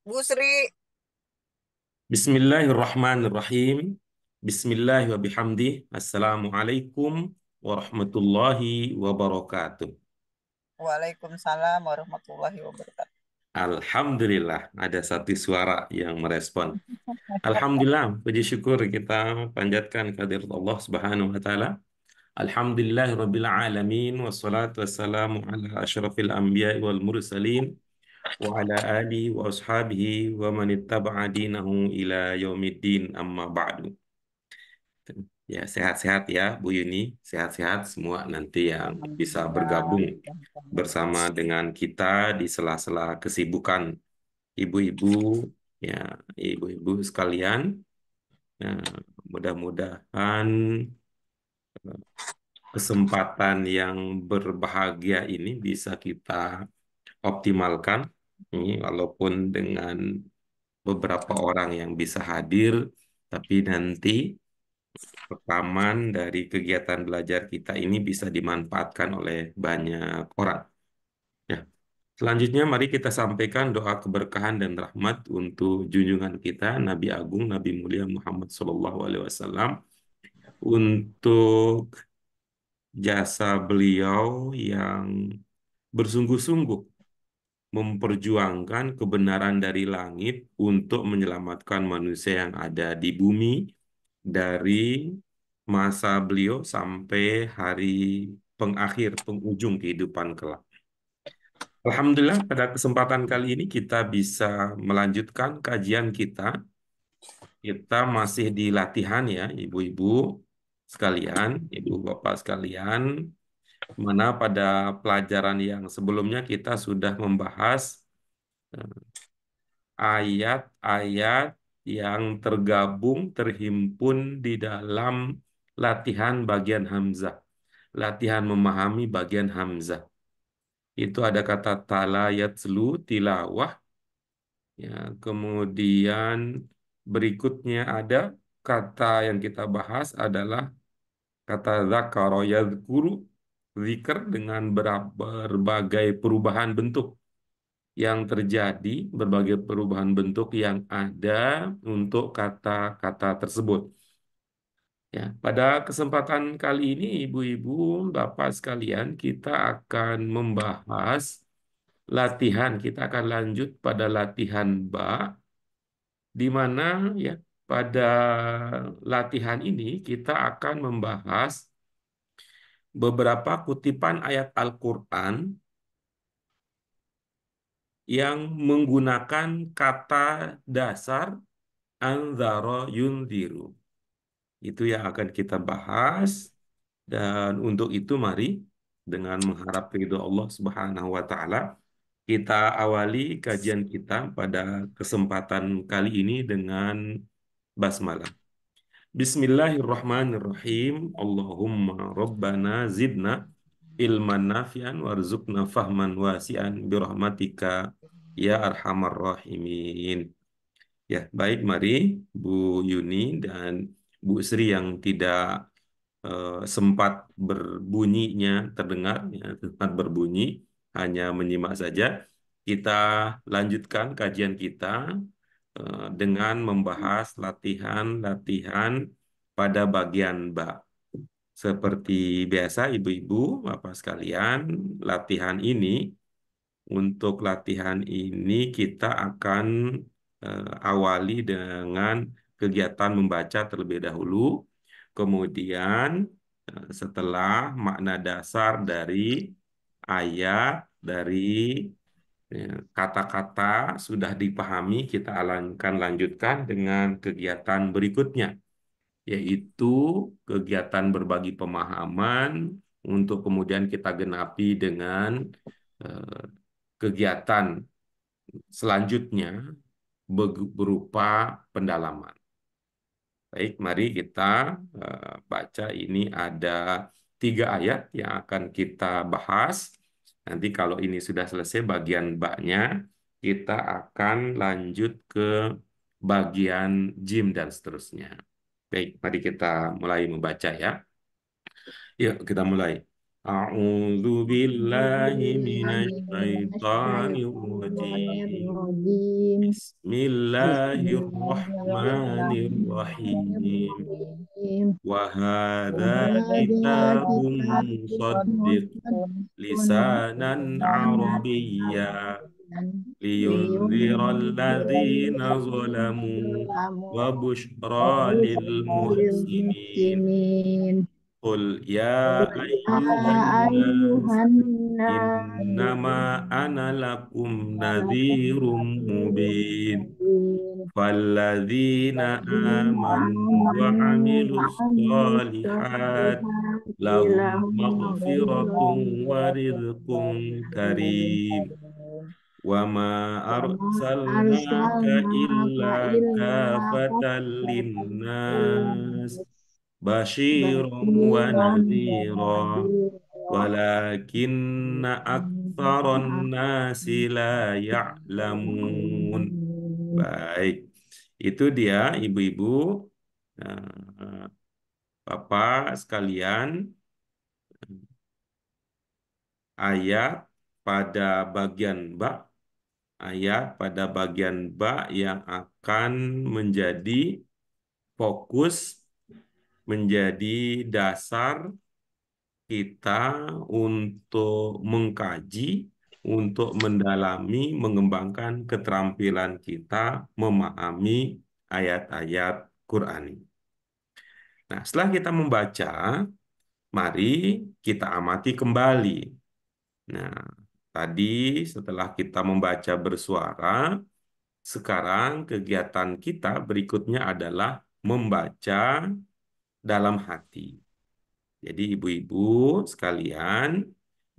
Bu Sri, Bismillahirrahmanirrahim. Bismillahi wa bihamdih. Assalamualaikum warahmatullahi wabarakatuh. Waalaikumsalam warahmatullahi wabarakatuh. Alhamdulillah, ada satu suara yang merespon. Alhamdulillah, puji syukur kita panjatkan kehadirat Allah Subhanahu wa taala. Alhamdulillahirabbil alamin wassalatu wassalamu ala asyrafil anbiya'i wal mursalin wa ala alihi wa ashabihi wa man ittaba'a dinahu ila yaumiddin amma ba'du. Ya, sehat-sehat ya, Bu Yuni. Sehat-sehat semua nanti yang bisa Alhamdulillah. bergabung bersama dengan kita di sela-sela kesibukan ibu-ibu, ya, ibu-ibu sekalian. Ya, mudah-mudahan kesempatan yang berbahagia ini bisa kita optimalkan. Ini walaupun dengan beberapa orang yang bisa hadir, tapi nanti rekaman dari kegiatan belajar kita ini bisa dimanfaatkan oleh banyak orang. Ya. Selanjutnya, mari kita sampaikan doa keberkahan dan rahmat untuk junjungan kita, Nabi Agung, Nabi Mulia Muhammad SAW, untuk jasa beliau yang bersungguh-sungguh memperjuangkan kebenaran dari langit untuk menyelamatkan manusia yang ada di bumi dari masa beliau sampai hari penghujung kehidupan kelak. Alhamdulillah, pada kesempatan kali ini kita bisa melanjutkan kajian kita. Kita masih di latihan ya, ibu-ibu sekalian, ibu-bapak sekalian, mana pada pelajaran yang sebelumnya kita sudah membahas eh, ayat-ayat yang tergabung, terhimpun di dalam latihan bagian hamzah. Latihan memahami bagian hamzah. Itu ada kata tala, yatslu, tilawah. Ya, kemudian berikutnya ada kata yang kita bahas adalah kata dzakara, yadzkuru, zikr dengan berbagai perubahan bentuk yang terjadi, berbagai perubahan bentuk yang ada untuk kata-kata tersebut. Ya, pada kesempatan kali ini, ibu-ibu, bapak sekalian, kita akan membahas latihan. Kita akan lanjut pada latihan ba, di mana ya pada latihan ini kita akan membahas beberapa kutipan ayat Al-Quran yang menggunakan kata dasar anzaro yunziru. Itu yang akan kita bahas. Dan untuk itu mari dengan mengharap ridho Allah Subhanahu wa taala kita awali kajian kita pada kesempatan kali ini dengan basmalah. Bismillahirrahmanirrahim. Allahumma rabbana zidna ilman nafi'an warzuqna fahman wasi'an birahmatika ya arhamar rahimin. Ya, baik, mari Bu Yuni dan Bu Sri yang tidak sempat berbunyinya terdengar, ya, sempat berbunyi, hanya menyimak saja. Kita lanjutkan kajian kita dengan membahas latihan-latihan pada bagian ba. Seperti biasa, ibu-ibu, bapak sekalian, latihan ini untuk latihan ini kita akan awali dengan kegiatan membaca terlebih dahulu. Kemudian setelah makna dasar dari ayat, dari kata-kata sudah dipahami, kita akan lanjutkan dengan kegiatan berikutnya, yaitu kegiatan berbagi pemahaman untuk kemudian kita genapi dengan eh, kegiatan selanjutnya berupa pendalaman. Baik, mari kita baca. Ini ada 3 ayat yang akan kita bahas. Nanti kalau ini sudah selesai bagian baknya, kita akan lanjut ke bagian jim dan seterusnya. Baik, mari kita mulai membaca ya. Yuk, kita mulai. A'udzu billahi Alhamdulillah. minasyaitonir rajim. Bismillahirrahmanirrahim. Bismillahirrahmanirrahim. Wahada Wahada kitabun kitabun musaddiq musaddiqun lisanan lisanan Arabiyya Arabiyyan liyunzira liyunzira alladhina alladziina zalamu zalamu wa wa bushra lil busyra lil muhsinin. muslimin. Qul ya Qul ya ayyuhan nas ayyuhan nas innama ana lakum lakum nadhirum nadhirun mubin. mubin. فالذين الذين آمنوا آمنوا وعملوا وعملوا الصالحات الصالحات لهم لهم مغفرة مغفرة ورزق كريم وما وما أرسلناك أرسلناك إلا إلا كافة كافة للناس للناس بشيرا بشيرا ونذيرا ونذيرا ولكن أكثر ولكن الناس لا يعلمون. أكثر Baik, itu dia ibu-ibu, eh, bapak sekalian, ayat pada bagian bak, ayat pada bagian bak yang akan menjadi fokus, menjadi dasar kita untuk mengkaji, untuk mendalami, mengembangkan keterampilan kita memahami ayat-ayat Quran. Nah, setelah kita membaca, mari kita amati kembali. Nah, tadi setelah kita membaca bersuara, sekarang kegiatan kita berikutnya adalah membaca dalam hati. Jadi ibu-ibu sekalian,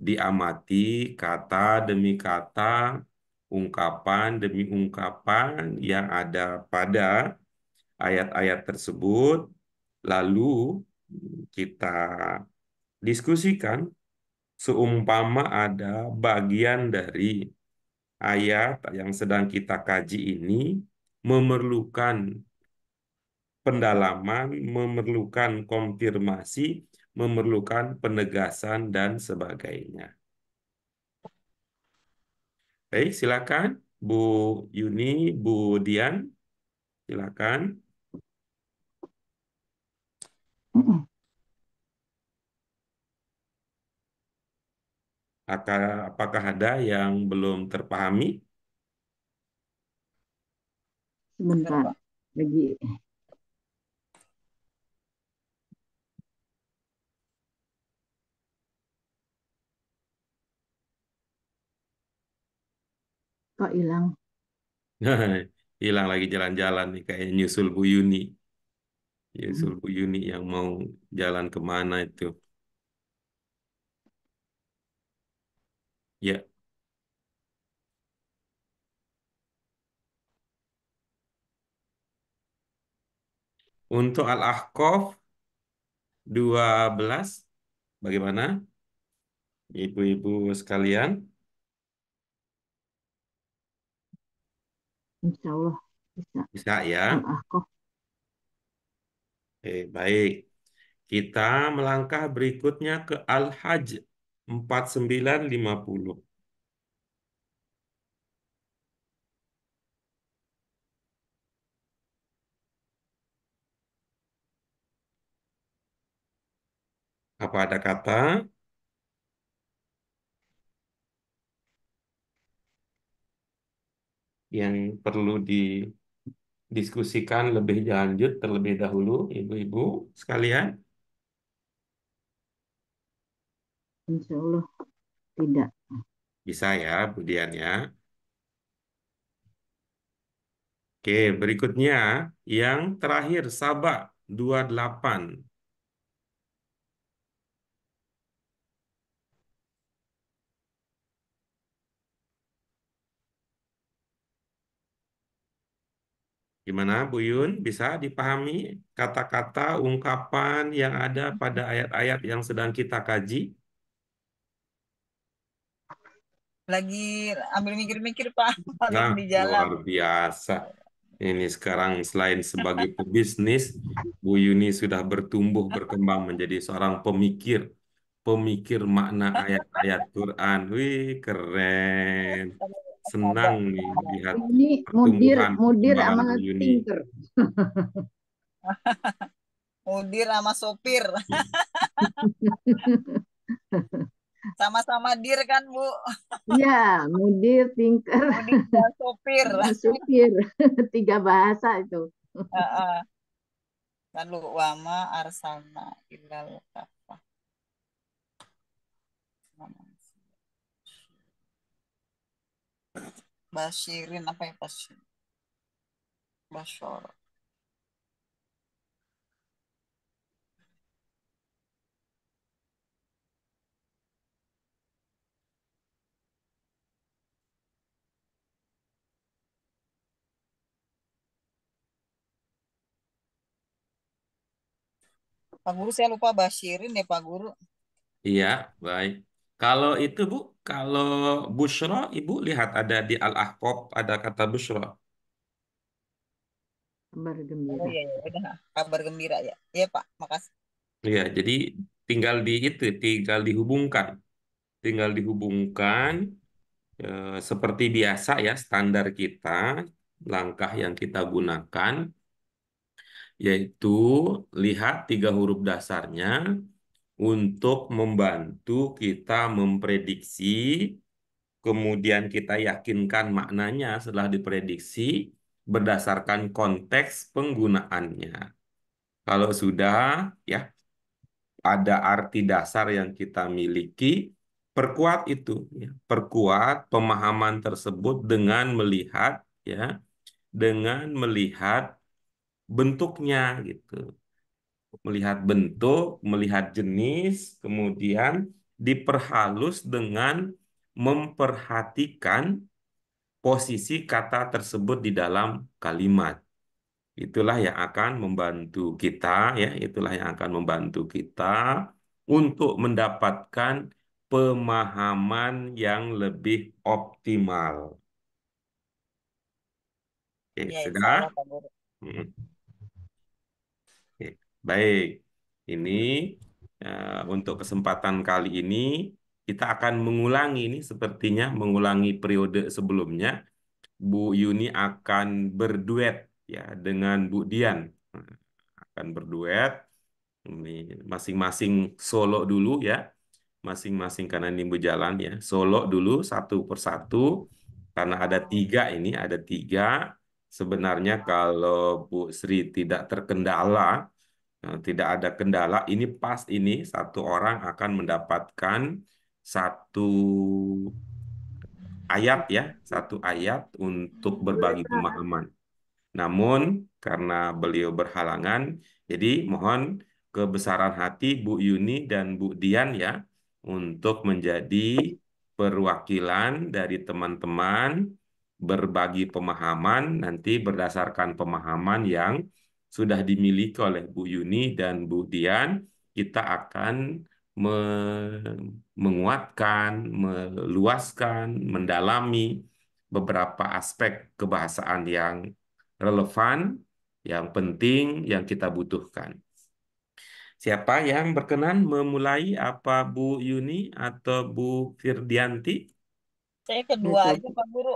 diamati kata demi kata, ungkapan demi ungkapan yang ada pada ayat-ayat tersebut, lalu kita diskusikan seumpama ada bagian dari ayat yang sedang kita kaji ini memerlukan pendalaman, memerlukan konfirmasi, memerlukan penegasan dan sebagainya. Baik, silakan Bu Yuni, Bu Dian, silakan. Apakah ada yang belum terpahami? sebentar Pak. lagi kok hilang. Hilang lagi jalan-jalan nih, kayak nyusul Bu Yuni. Nyusul Bu Yuni yang mau jalan kemana itu. Ya, untuk Al-Ahqaf 12, bagaimana? Ibu-ibu sekalian, Insya Allah bisa. bisa ya? Al-Ahqaf Oke, baik. Kita melangkah berikutnya ke Al-Hajj 4950. Apa ada kata yang perlu didiskusikan lebih lanjut terlebih dahulu, ibu-ibu sekalian? Insya Allah tidak. Bisa ya, Bu Dian ya. Oke, berikutnya yang terakhir Sabah 28. Gimana Bu Yun? Bisa dipahami kata-kata, ungkapan yang ada pada ayat-ayat yang sedang kita kaji? Lagi ambil mikir-mikir, Pak. Nah, Lagi di jalan. luar biasa. Ini sekarang selain sebagai pebisnis, Bu Yuni sudah bertumbuh berkembang menjadi seorang pemikir, pemikir makna ayat-ayat Quran. Wih, keren. senang nih lihat Ini mudir, pertumbuhan mudir perkembangan sama Bu Yuni. tinker. Mudir sama sopir. Sama-sama dir kan, Bu? Ya, mudir, tinker, Mudir dan sopir. supir. Tiga bahasa itu. Heeh. Lalu wama arsalna ilal kafah. Basyirin apa ya basyir? Basyar. Pak Guru saya lupa basyirin ya Pak Guru. Iya, baik. Kalau itu Bu, kalau Bushra, Ibu lihat ada di Al-Ahqaf ada kata Bushra. Kabar Oh gembira. iya, iya, udah kabar gembira ya. Iya Pak, makasih. Iya, jadi tinggal dihubungkan, tinggal dihubungkan seperti biasa ya standar kita, langkah yang kita gunakan yaitu lihat tiga huruf dasarnya untuk membantu kita memprediksi, kemudian kita yakinkan maknanya setelah diprediksi berdasarkan konteks penggunaannya. Kalau sudah, ya ada arti dasar yang kita miliki, perkuat itu, ya. Perkuat pemahaman tersebut ya, dengan melihat bentuknya gitu. Melihat bentuk, melihat jenis, kemudian diperhalus dengan memperhatikan posisi kata tersebut di dalam kalimat. Itulah yang akan membantu kita, ya, itulah yang akan membantu kita untuk mendapatkan pemahaman yang lebih optimal. Oke, Ya insya sudah? Allah Pak Guru. Hmm. Oke, baik. Ini untuk kesempatan kali ini kita akan mengulangi ini sepertinya mengulangi periode sebelumnya. Bu Yuni akan berduet ya dengan Bu Dian. Akan berduet. Ini masing-masing solo dulu ya. Masing-masing karena ini berjalan ya. Solo dulu satu persatu. Karena ada tiga ini, ada tiga. Sebenarnya kalau Bu Sri tidak terkendala, tidak ada kendala, ini pas ini satu orang akan mendapatkan satu ayat ya, satu ayat untuk berbagi pemahaman. Namun karena beliau berhalangan, jadi mohon kebesaran hati Bu Yuni dan Bu Dian ya untuk menjadi perwakilan dari teman-teman berbagi pemahaman nanti berdasarkan pemahaman yang sudah dimiliki oleh Bu Yuni dan Bu Dian, kita akan menguatkan, meluaskan, mendalami beberapa aspek kebahasaan yang relevan, yang penting, yang kita butuhkan. Siapa yang berkenan memulai? Apa Bu Yuni atau Bu Firdianti? Saya Ya, kedua aja coba. Pak Guru.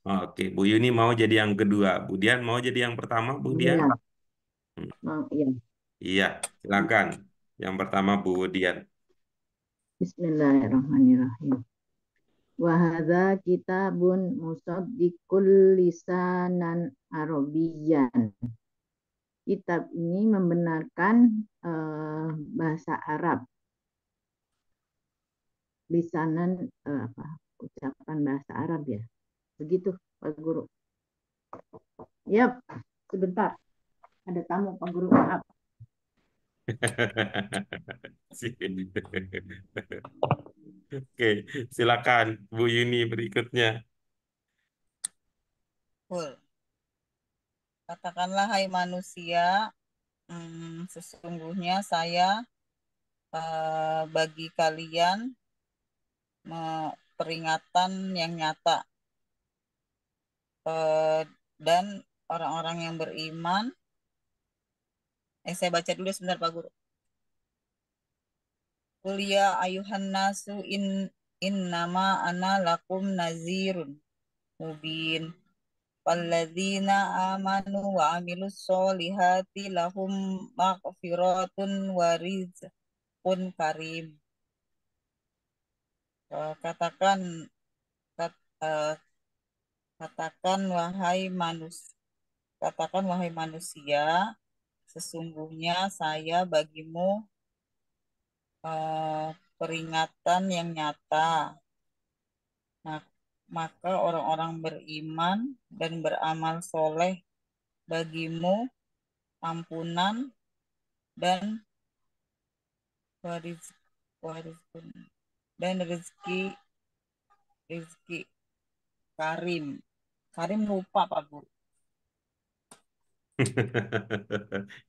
Oke, Bu Yuni mau jadi yang kedua. Bu Dian mau jadi yang pertama, Bu Dian? Ya, Hmm, ya. iya, silakan. Yang pertama Bu Dian. Bismillahirrahmanirrahim. Wahada kitabun musaddiqul lisanan Arabiyan. Kitab ini membenarkan bahasa Arab. Lisanan apa? Ucapan bahasa Arab ya. Begitu Pak Guru. Yap, sebentar. Ada tamu Pak Guru. Maaf. Oke, silakan Bu Yuni berikutnya. Full. Katakanlah hai manusia, sesungguhnya saya bagi kalian peringatan yang nyata dan orang-orang yang beriman. Saya baca dulu sebentar Pak Guru. Kuliah ayuhan nasu in nama ana lakum nazirun. mubin. Walladzina amanu wa amilus solihati lahum maghfiratun wa rizqun karim. Katakan kat- eh, katakan wahai manusia, sesungguhnya saya bagimu peringatan yang nyata. Nah, maka orang-orang beriman dan beramal soleh bagimu ampunan dan waris warisun dan rezeki karim. Karim lupa Pak Guru.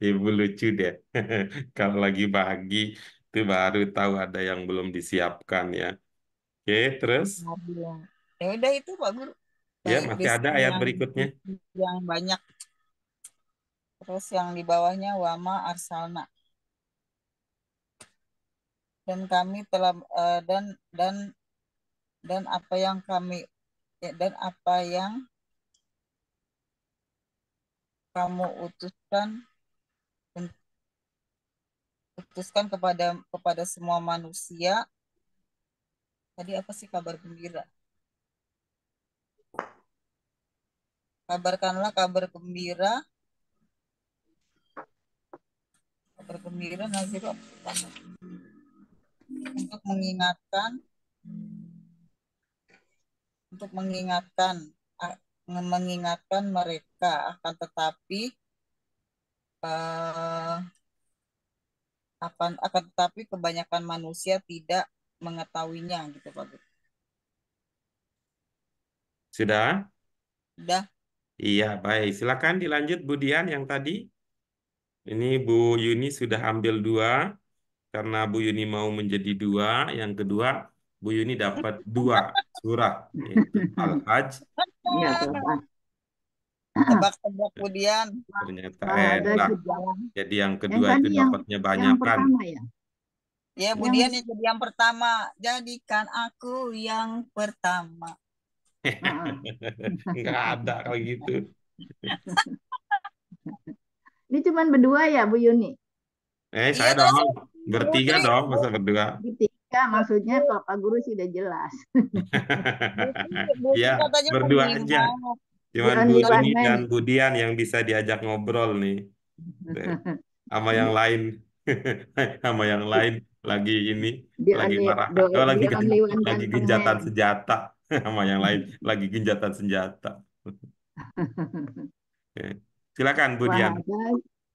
Ibu lucu deh. Kalau lagi bagi itu baru tahu ada yang belum disiapkan ya. Oke, terus Ya udah itu Pak Guru. ya Baik masih ada rezeki ayat yang berikutnya. banyak. Terus yang di bawahnya wama arsalna. Dan kami telah dan apa yang kami dan apa yang kamu utuskan kepada semua manusia. Tadi apa sih kabar gembira? Kabarkanlah kabar gembira Nazir untuk mengingatkan untuk mengingatkan mengingatkan mereka, akan tetapi eh, akan tetapi kebanyakan manusia tidak mengetahuinya gitu Pak Guru. Sudah? Udah. Iya, baik. Silakan dilanjut Bu Dian yang tadi. Ini Bu Yuni sudah ambil dua karena Bu Yuni mau menjadi dua. Yang kedua, Bu Yuni dapat dua surah yaitu Al-Hajj. Ya, apa? Tebak-tebak kemudian Ternyata Wahada lah. kita. Jadi yang Yang kedua itu tadi dapatnya yang banyakan. pertama ya. ya kemudian Yang yang jadi yang pertama, jadikan aku yang pertama. Heeh. Nggak ada kalau gitu. Ini cuma berdua ya Bu Yuni. Iya Saya kan dong. saya Bertiga Putri, dong, masa berdua. Ketika maksudnya kalau Pak Guru sudah jelas. Putri Ya, katanya berdua aja. menyimak. Cuman Bukan Bu Yuni diwarnai. dan Bu Dian yang bisa diajak ngobrol nih. Tuh. Sama yang lain. Sama yang lain lagi ini, The lagi only marah. the, Oh, the only one lagi ganteng gencatan man. senjata. Sama yang lain lagi gencatan senjata. Oke. Silakan Bu Dian. Wahada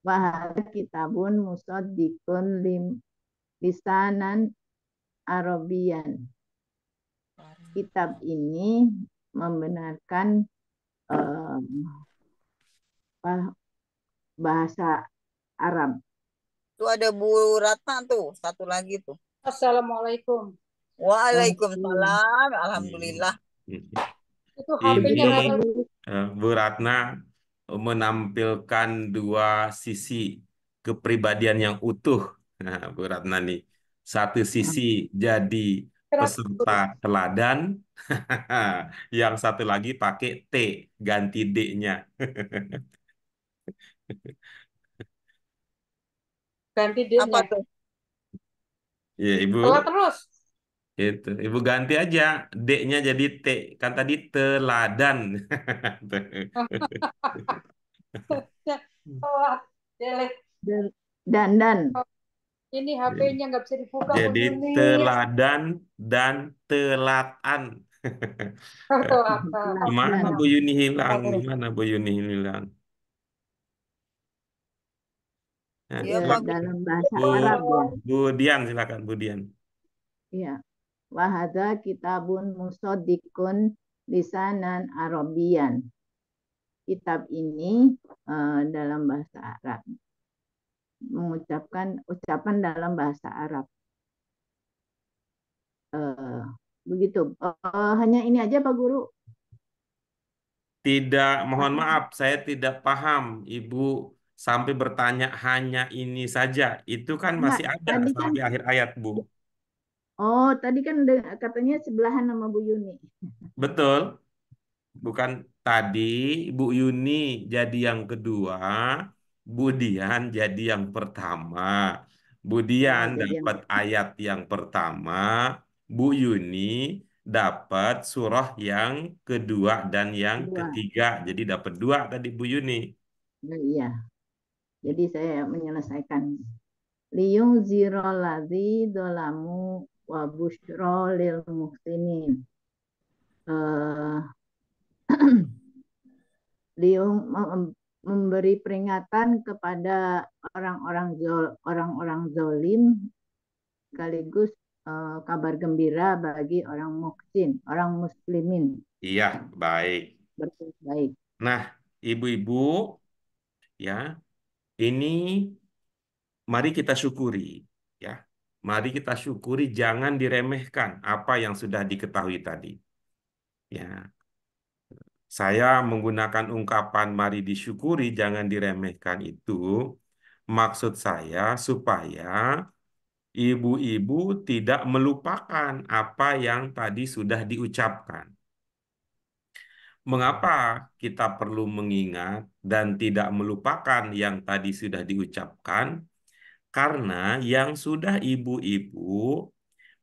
wahada kitabun musaddiqun lisanan Arabian. Kitab ini membenarkan eh, bahasa Arab. Tuh ada Bu Ratna tuh, satu lagi tuh. Assalamualaikum. Waalaikumsalam. Alhamdulillah. Itu Ini HP-nya nggak tahu. Bu Ratna menampilkan dua sisi kepribadian yang utuh. Nah, Bu Ratna nih, satu sisi jadi peserta teladan, yang satu lagi pakai T ganti D-nya. Ganti Apa D-nya. tuh? Ya, Ibu, Telat terus. itu. Ibu ganti aja D-nya jadi T. Kan tadi teladan. Telat. Jelek. Dandan. Ini HP-nya nggak bisa dibuka, Bu Jadi Yuni. teladan dan telatan. Telatan. Kemana Teladan. Bu Yuni hilang? Di mana Bu Yuni hilang? Ya, Iya Ya, Pak silakan. dalam bahasa Bu, Arab ya. Bu Dian, silakan Bu Dian. Ya. Wahada kitabun musaddiqun lisanan Arabian. Kitab ini dalam bahasa Arab, mengucapkan ucapan dalam bahasa Arab. Begitu. Hanya ini aja Pak Guru. Tidak, mohon maaf, saya tidak paham. Ibu sampai bertanya hanya ini saja. Itu kan Enggak, masih ada tadi kan sampai akhir ayat, Bu. tadi kan katanya sebelahan nama Bu Yuni. Betul. Bukan tadi Bu Yuni jadi yang kedua, Budian jadi yang pertama. Ya, Budian jadi yang dapat ayat yang pertama, Bu Yuni dapat surah yang kedua dan yang kedua. ketiga. Jadi dapat dua tadi Bu Yuni. Nah, iya. Jadi saya menyelesaikan. Liyung ziro ladzi dolamu wa busyro lil muhsinin. Eh, Liung memberi peringatan kepada orang-orang zolim sekaligus kabar gembira bagi orang muhsin, orang muslimin Iya, baik. berbuat baik. Nah, ibu-ibu, ya, ini mari kita syukuri, ya. Mari kita syukuri, jangan diremehkan apa yang sudah diketahui tadi. Ya, saya menggunakan ungkapan mari disyukuri, jangan diremehkan itu. Maksud saya supaya ibu-ibu tidak melupakan apa yang tadi sudah diucapkan. Mengapa kita perlu mengingat dan tidak melupakan yang tadi sudah diucapkan? Karena yang sudah ibu-ibu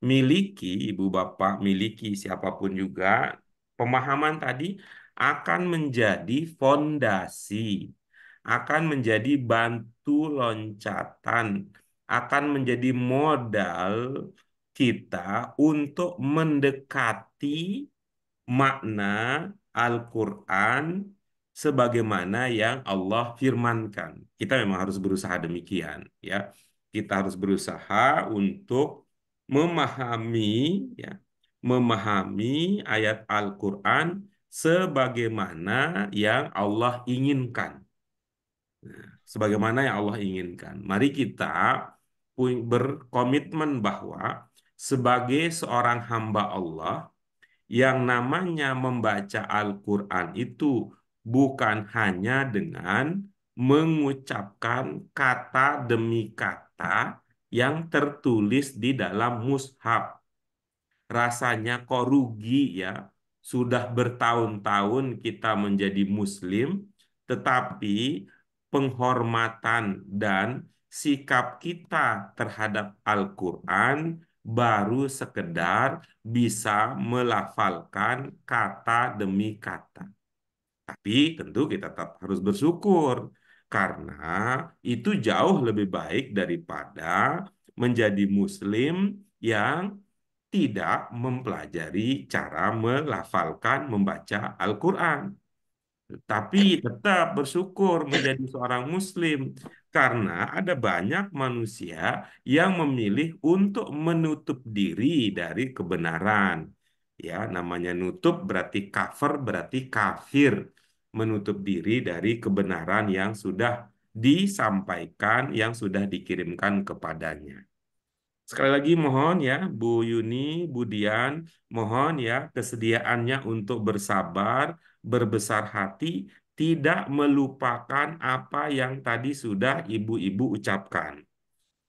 miliki, ibu bapak miliki siapapun juga, pemahaman tadi akan menjadi fondasi, akan menjadi bantu loncatan, akan menjadi modal kita untuk mendekati makna Al-Quran sebagaimana yang Allah firmankan. Kita memang harus berusaha demikian, ya. Kita harus berusaha untuk memahami, ya, memahami ayat Al-Quran sebagaimana yang Allah inginkan. Nah, sebagaimana yang Allah inginkan. Mari kita berkomitmen bahwa sebagai seorang hamba Allah, yang namanya membaca Al-Quran itu bukan hanya dengan mengucapkan kata demi kata yang tertulis di dalam mushaf. Rasanya kok rugi ya, sudah bertahun-tahun kita menjadi muslim, tetapi penghormatan dan sikap kita terhadap Al-Quran baru sekedar bisa melafalkan kata demi kata. Tapi tentu kita tetap harus bersyukur karena itu jauh lebih baik daripada menjadi muslim yang tidak mempelajari cara melafalkan membaca Al-Quran. Tapi tetap bersyukur menjadi seorang muslim karena ada banyak manusia yang memilih untuk menutup diri dari kebenaran. Ya, namanya nutup berarti kafir, berarti kafir. Menutup diri dari kebenaran yang sudah disampaikan, yang sudah dikirimkan kepadanya. Sekali lagi mohon ya Bu Yuni, Bu Dian, mohon ya kesediaannya untuk bersabar, berbesar hati, tidak melupakan apa yang tadi sudah ibu-ibu ucapkan.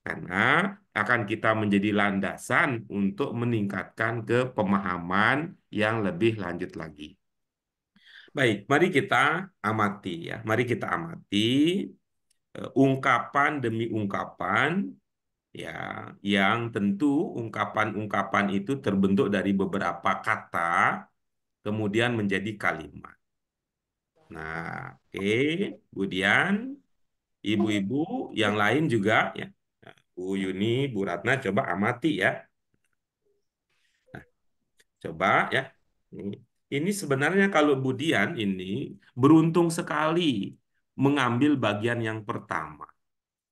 Karena akan kita menjadi landasan untuk meningkatkan ke pemahaman yang lebih lanjut lagi. Baik, mari kita amati ya. Mari kita amati ungkapan demi ungkapan, ya, yang tentu ungkapan-ungkapan itu terbentuk dari beberapa kata, kemudian menjadi kalimat. Nah, oke, kemudian ibu-ibu yang lain juga, ya, Bu Yuni, Bu Ratna, coba amati ya. Nah, coba ya. Ini sebenarnya kalau Budian ini beruntung sekali mengambil bagian yang pertama.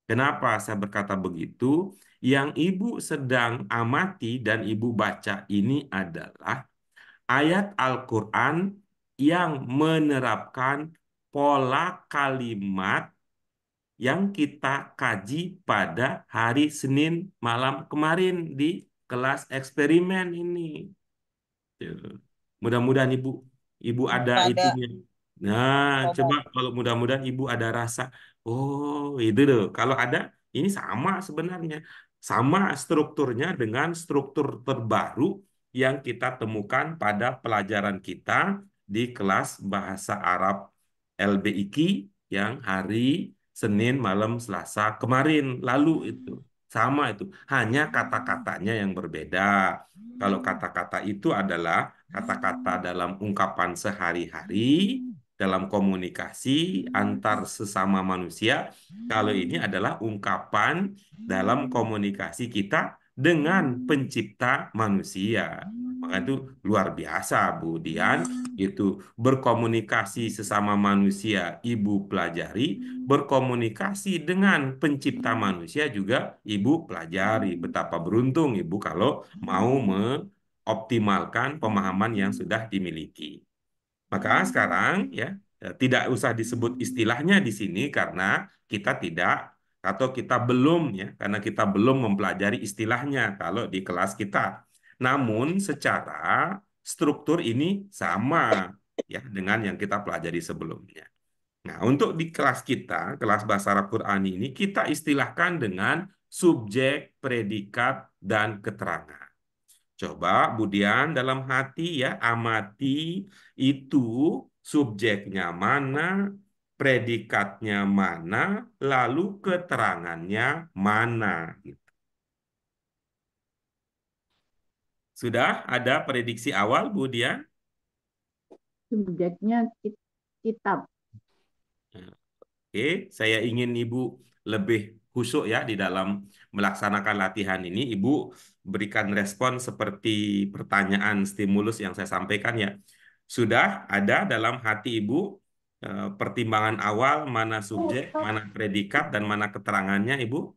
Kenapa saya berkata begitu? Yang ibu sedang amati dan ibu baca ini adalah ayat Al-Quran yang menerapkan pola kalimat yang kita kaji pada hari Senin malam kemarin di kelas eksperimen ini. Mudah-mudahan ibu ada Pada itunya. Nah, coba pada kalau mudah-mudahan ibu ada rasa, oh itu loh. Kalau ada, ini sama sebenarnya. Sama strukturnya dengan struktur terbaru yang kita temukan pada pelajaran kita di kelas bahasa Arab LBIQ yang hari Senin malam Selasa kemarin lalu itu. Sama itu, hanya kata-katanya yang berbeda. Kalau kata-kata itu adalah kata-kata dalam ungkapan sehari-hari, dalam komunikasi antar sesama manusia. Kalau ini adalah ungkapan dalam komunikasi kita dengan pencipta manusia. Maka itu luar biasa, Bu Dian. Itu berkomunikasi sesama manusia, Ibu pelajari. Berkomunikasi dengan pencipta manusia juga Ibu pelajari. Betapa beruntung Ibu kalau mau mengoptimalkan pemahaman yang sudah dimiliki. Maka sekarang ya tidak usah disebut istilahnya di sini karena kita tidak atau kita belum ya karena kita belum mempelajari istilahnya kalau di kelas kita. Namun secara struktur ini sama ya dengan yang kita pelajari sebelumnya. Nah, untuk di kelas kita, kelas Bahasa Arab Quran ini kita istilahkan dengan subjek, predikat, dan keterangan. Coba Budian dalam hati ya amati itu subjeknya mana, predikatnya mana, lalu keterangannya mana. Gitu. Sudah ada prediksi awal Budian? Subjeknya kitab. Oke, saya ingin Ibu lebih khusyuk ya di dalam melaksanakan latihan ini. Ibu berikan respon seperti pertanyaan stimulus yang saya sampaikan ya. Sudah ada dalam hati Ibu pertimbangan awal mana subjek, mana predikat, dan mana keterangannya Ibu?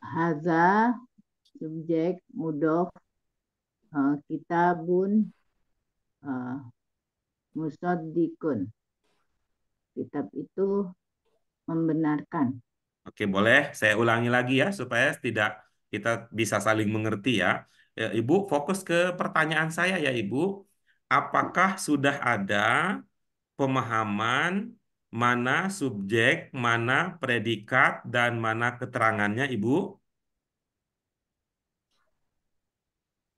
Haza subjek mudof, kitabun, musaddikun. Kitab itu membenarkan. Oke, boleh saya ulangi lagi ya supaya tidak kita bisa saling mengerti ya. Ibu fokus ke pertanyaan saya ya Ibu. Apakah sudah ada pemahaman mana subjek, mana predikat, dan mana keterangannya Ibu?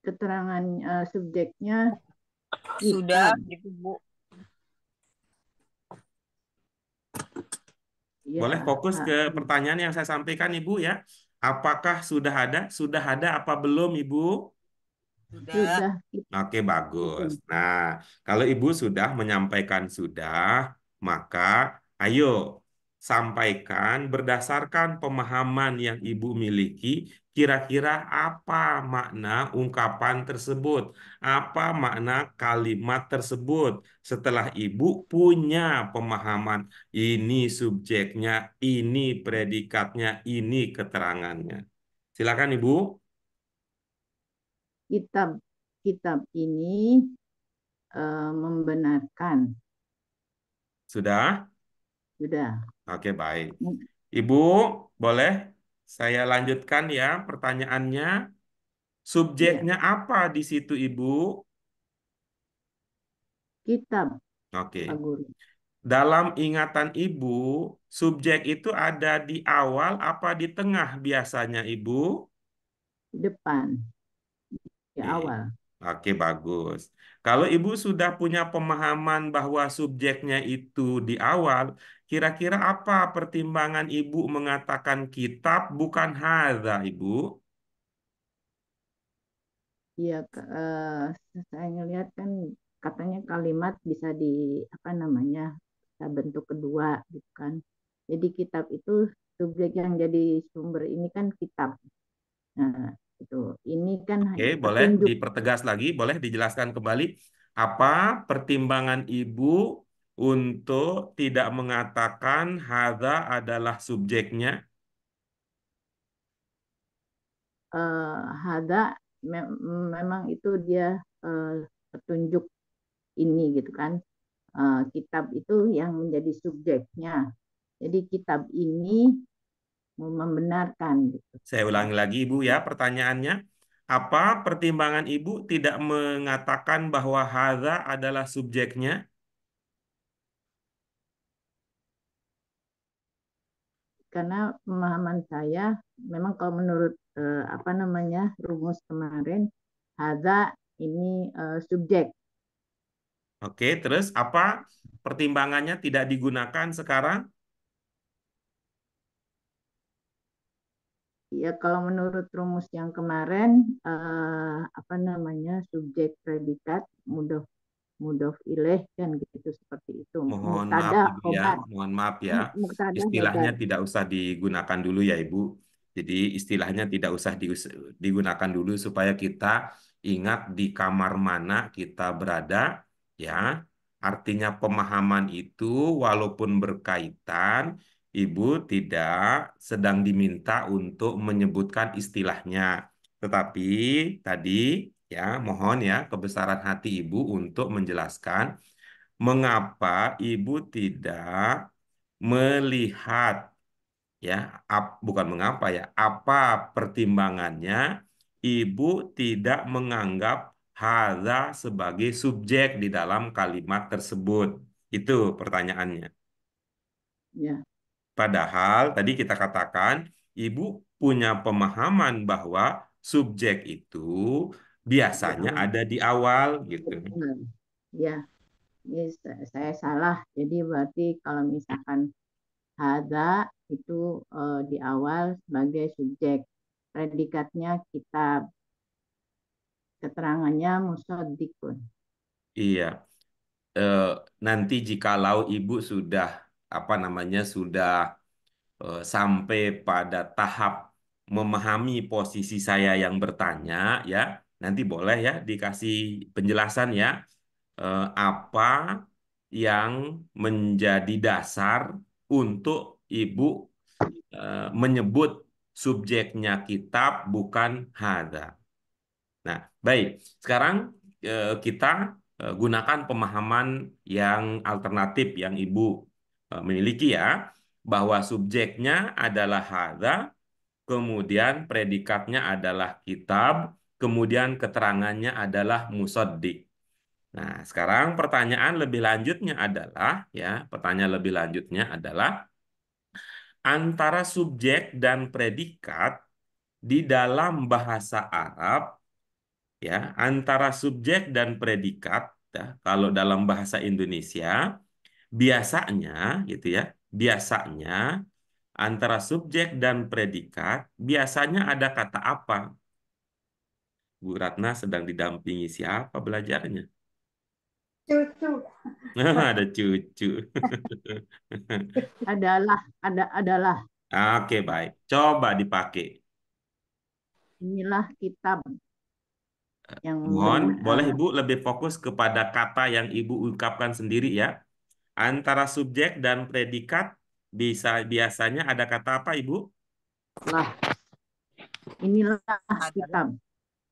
Keterangan subjeknya Sudah kitab. gitu Bu. Ya, Boleh fokus ke pertanyaan yang saya sampaikan Ibu ya. Apakah sudah ada? Sudah ada apa belum Ibu? Sudah. Oke, bagus. Nah, kalau Ibu sudah menyampaikan sudah, maka ayo sampaikan berdasarkan pemahaman yang Ibu miliki, kira-kira apa makna ungkapan tersebut? Apa makna kalimat tersebut? Setelah Ibu punya pemahaman, ini subjeknya, ini predikatnya, ini keterangannya. Silakan Ibu. Kitab ini membenarkan. Sudah? Sudah. Oke, baik. Ibu, boleh saya lanjutkan ya pertanyaannya. Subjeknya Ya, apa di situ, Ibu? kitab, Oke. Pak Guru. Dalam ingatan Ibu, subjek itu ada di awal apa di tengah biasanya, Ibu? Depan, di Oke. awal. Oke, bagus. Kalau Ibu sudah punya pemahaman bahwa subjeknya itu di awal, kira-kira apa pertimbangan Ibu mengatakan kitab bukan hadza, Ibu? Iya, saya ngelihat kan katanya kalimat bisa di apa namanya bisa bentuk kedua gitu kan. Jadi kitab itu subjek yang jadi sumber ini kan kitab. Nah, itu ini kan Oke, boleh petunjuk. dipertegas lagi, boleh dijelaskan kembali apa pertimbangan Ibu untuk tidak mengatakan hadza adalah subjeknya? Hada memang itu dia petunjuk ini gitu kan. Kitab itu yang menjadi subjeknya. Jadi kitab ini membenarkan gitu. Saya ulangi lagi Ibu ya pertanyaannya. Apa pertimbangan Ibu tidak mengatakan bahwa hadza adalah subjeknya? Karena pemahaman saya memang kalau menurut apa namanya rumus kemarin hada ini subjek. Oke, terus apa pertimbangannya tidak digunakan sekarang? Ya, kalau menurut rumus yang kemarin, apa namanya, subjek predikat mudof ilaih kan gitu, seperti itu. Mohon maaf Mubtada Ibu ya, khobar, mohon maaf ya. mubtada Istilahnya khobar. tidak usah digunakan dulu ya Ibu. Jadi istilahnya tidak usah digunakan dulu supaya kita ingat di kamar mana kita berada ya. Artinya pemahaman itu walaupun berkaitan, Ibu tidak sedang diminta untuk menyebutkan istilahnya. Tetapi tadi ya mohon ya kebesaran hati Ibu untuk menjelaskan mengapa ibu tidak melihat ya bukan mengapa ya apa pertimbangannya ibu tidak menganggap hadza sebagai subjek di dalam kalimat tersebut itu pertanyaannya. Ya, Padahal tadi kita katakan ibu punya pemahaman bahwa subjek itu di biasanya awal. ada di awal gitu. Betul. Ya, ini saya salah. Jadi berarti kalau misalkan hada itu di awal sebagai subjek, predikatnya kitab, keterangannya musaddiqun. Iya. eh, Nanti jikalau ibu sudah apa namanya sudah sampai pada tahap memahami posisi saya yang bertanya ya nanti boleh ya dikasih penjelasan ya apa yang menjadi dasar untuk ibu menyebut subjeknya kitab bukan hada. Nah, baik. Sekarang kita gunakan pemahaman yang alternatif yang Ibu miliki ya, bahwa subjeknya adalah hadza, kemudian predikatnya adalah kitab, kemudian keterangannya adalah musaddiq. Nah, sekarang pertanyaan lebih lanjutnya adalah ya, pertanyaan lebih lanjutnya adalah antara subjek dan predikat di dalam bahasa Arab ya antara subjek dan predikat ya, kalau dalam bahasa Indonesia biasanya gitu ya biasanya antara subjek dan predikat biasanya ada kata apa. Bu Ratna sedang didampingi siapa belajarnya? Cucu. Ada cucu. Adalah Oke baik coba dipakai. inilah kitab yang Mohon boleh Ibu lebih fokus kepada kata yang Ibu ungkapkan sendiri ya. Antara subjek dan predikat biasanya ada kata apa, Ibu? lah, inilah Adalah kitab,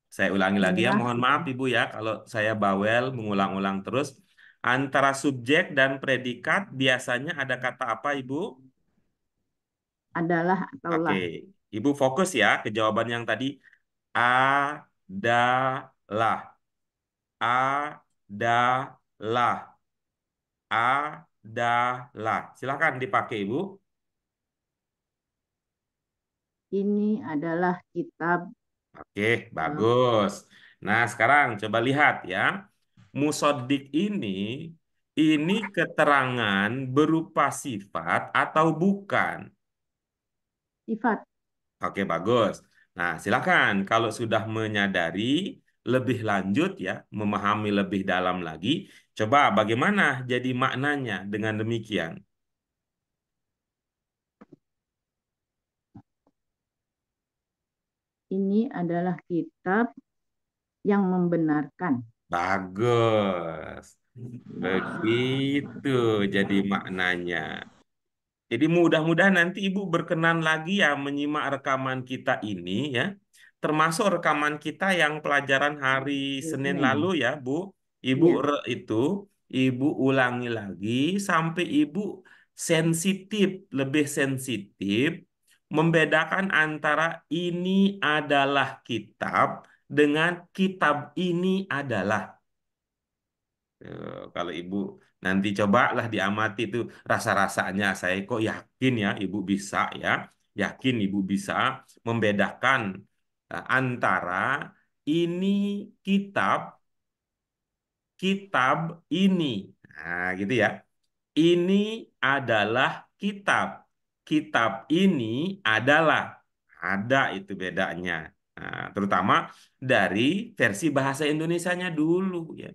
Saya ulangi lagi ya, inilah mohon maaf kitab, Ibu ya kalau saya bawel mengulang-ulang terus. Antara subjek dan predikat biasanya ada kata apa, Ibu? adalah Oke, ataulah. Ibu fokus ya ke jawaban yang tadi. Adalah, adalah, adalah. Silakan dipakai, Ibu. Ini adalah kitab. Oke, eh, bagus. Nah, sekarang coba lihat ya. Musodik ini keterangan berupa sifat atau bukan? Sifat. Oke, bagus. Nah, silakan kalau sudah menyadari lebih lanjut ya, memahami lebih dalam lagi, coba bagaimana jadi maknanya dengan demikian? Ini adalah kitab yang membenarkan. Bagus. Begitu jadi maknanya. Jadi mudah-mudahan nanti Ibu berkenan lagi ya menyimak rekaman kita ini ya. Termasuk rekaman kita yang pelajaran hari Senin lalu ya, Bu. Ibu Ya, itu Ibu ulangi lagi sampai Ibu sensitif, lebih sensitif membedakan antara ini adalah kitab dengan kitab ini adalah. Kalau ibu nanti cobalah diamati itu rasa-rasanya saya kok yakin ya ibu bisa ya yakin ibu bisa membedakan antara ini kitab kitab ini. Nah, gitu ya. Ini adalah kitab. Kitab ini adalah. Ada itu bedanya. Nah, terutama dari versi bahasa Indonesianya dulu ya.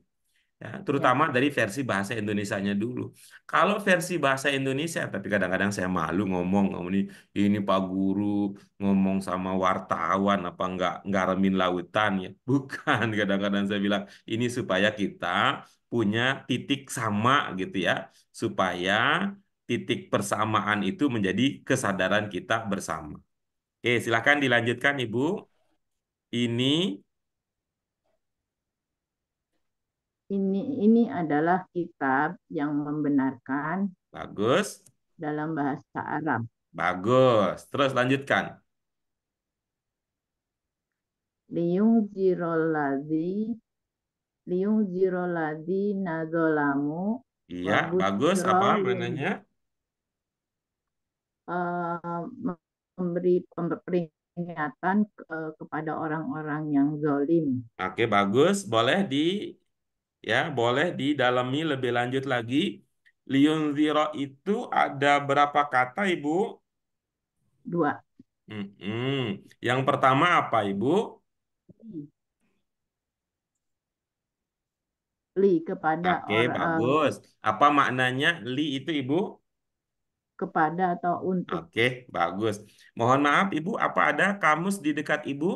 Ya, Ya, terutama dari versi bahasa Indonesianya dulu. Kalau versi bahasa Indonesia, tapi kadang-kadang saya malu ngomong ini Pak Guru ngomong sama wartawan apa nggak remin lautan ya. Bukan, kadang-kadang saya bilang ini supaya kita punya titik sama gitu ya, supaya titik persamaan itu menjadi kesadaran kita bersama. Oke, silakan dilanjutkan Ibu. Ini ini adalah kitab yang membenarkan bagus, dalam bahasa Arab. bagus. Terus lanjutkan. Liung Jiroladzi, Liung Jiroladzi Nazolamu, Iya, bagus. Wabusro Apa mananya? memberi peringatan kepada orang-orang yang zalim. Oke, bagus. Boleh didalami lebih lanjut lagi. Liunziro itu ada berapa kata, Ibu? 2. Yang pertama apa, Ibu? Li kepada Oke, orang, bagus. Apa maknanya li itu, Ibu? kepada atau untuk. Oke, bagus. Mohon maaf, Ibu, apa ada kamus di dekat Ibu?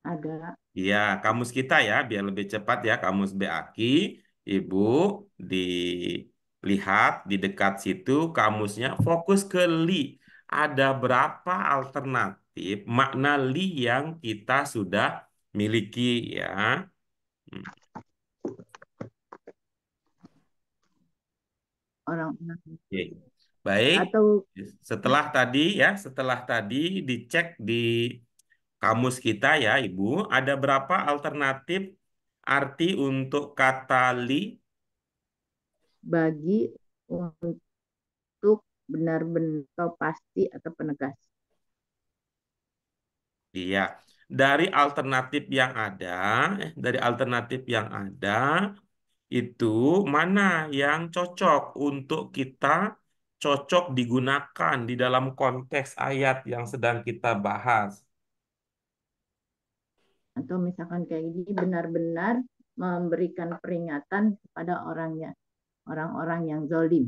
Ada. Iya, kamus kita ya, biar lebih cepat ya, kamus BAKI. Ibu dilihat di dekat situ kamusnya fokus ke li. Ada berapa alternatif makna li yang kita sudah miliki ya? Hmm, Orang-orang oke. Baik, atau setelah tadi dicek di kamus kita ya, Ibu, ada berapa alternatif arti untuk kata li? bagi, untuk, benar-benar, atau pasti atau penegas. Iya, dari alternatif yang ada, dari alternatif yang ada, itu mana yang cocok untuk kita cocok digunakan di dalam konteks ayat yang sedang kita bahas? Atau misalkan kayak gini, benar-benar memberikan peringatan kepada orangnya, orang-orang yang zalim.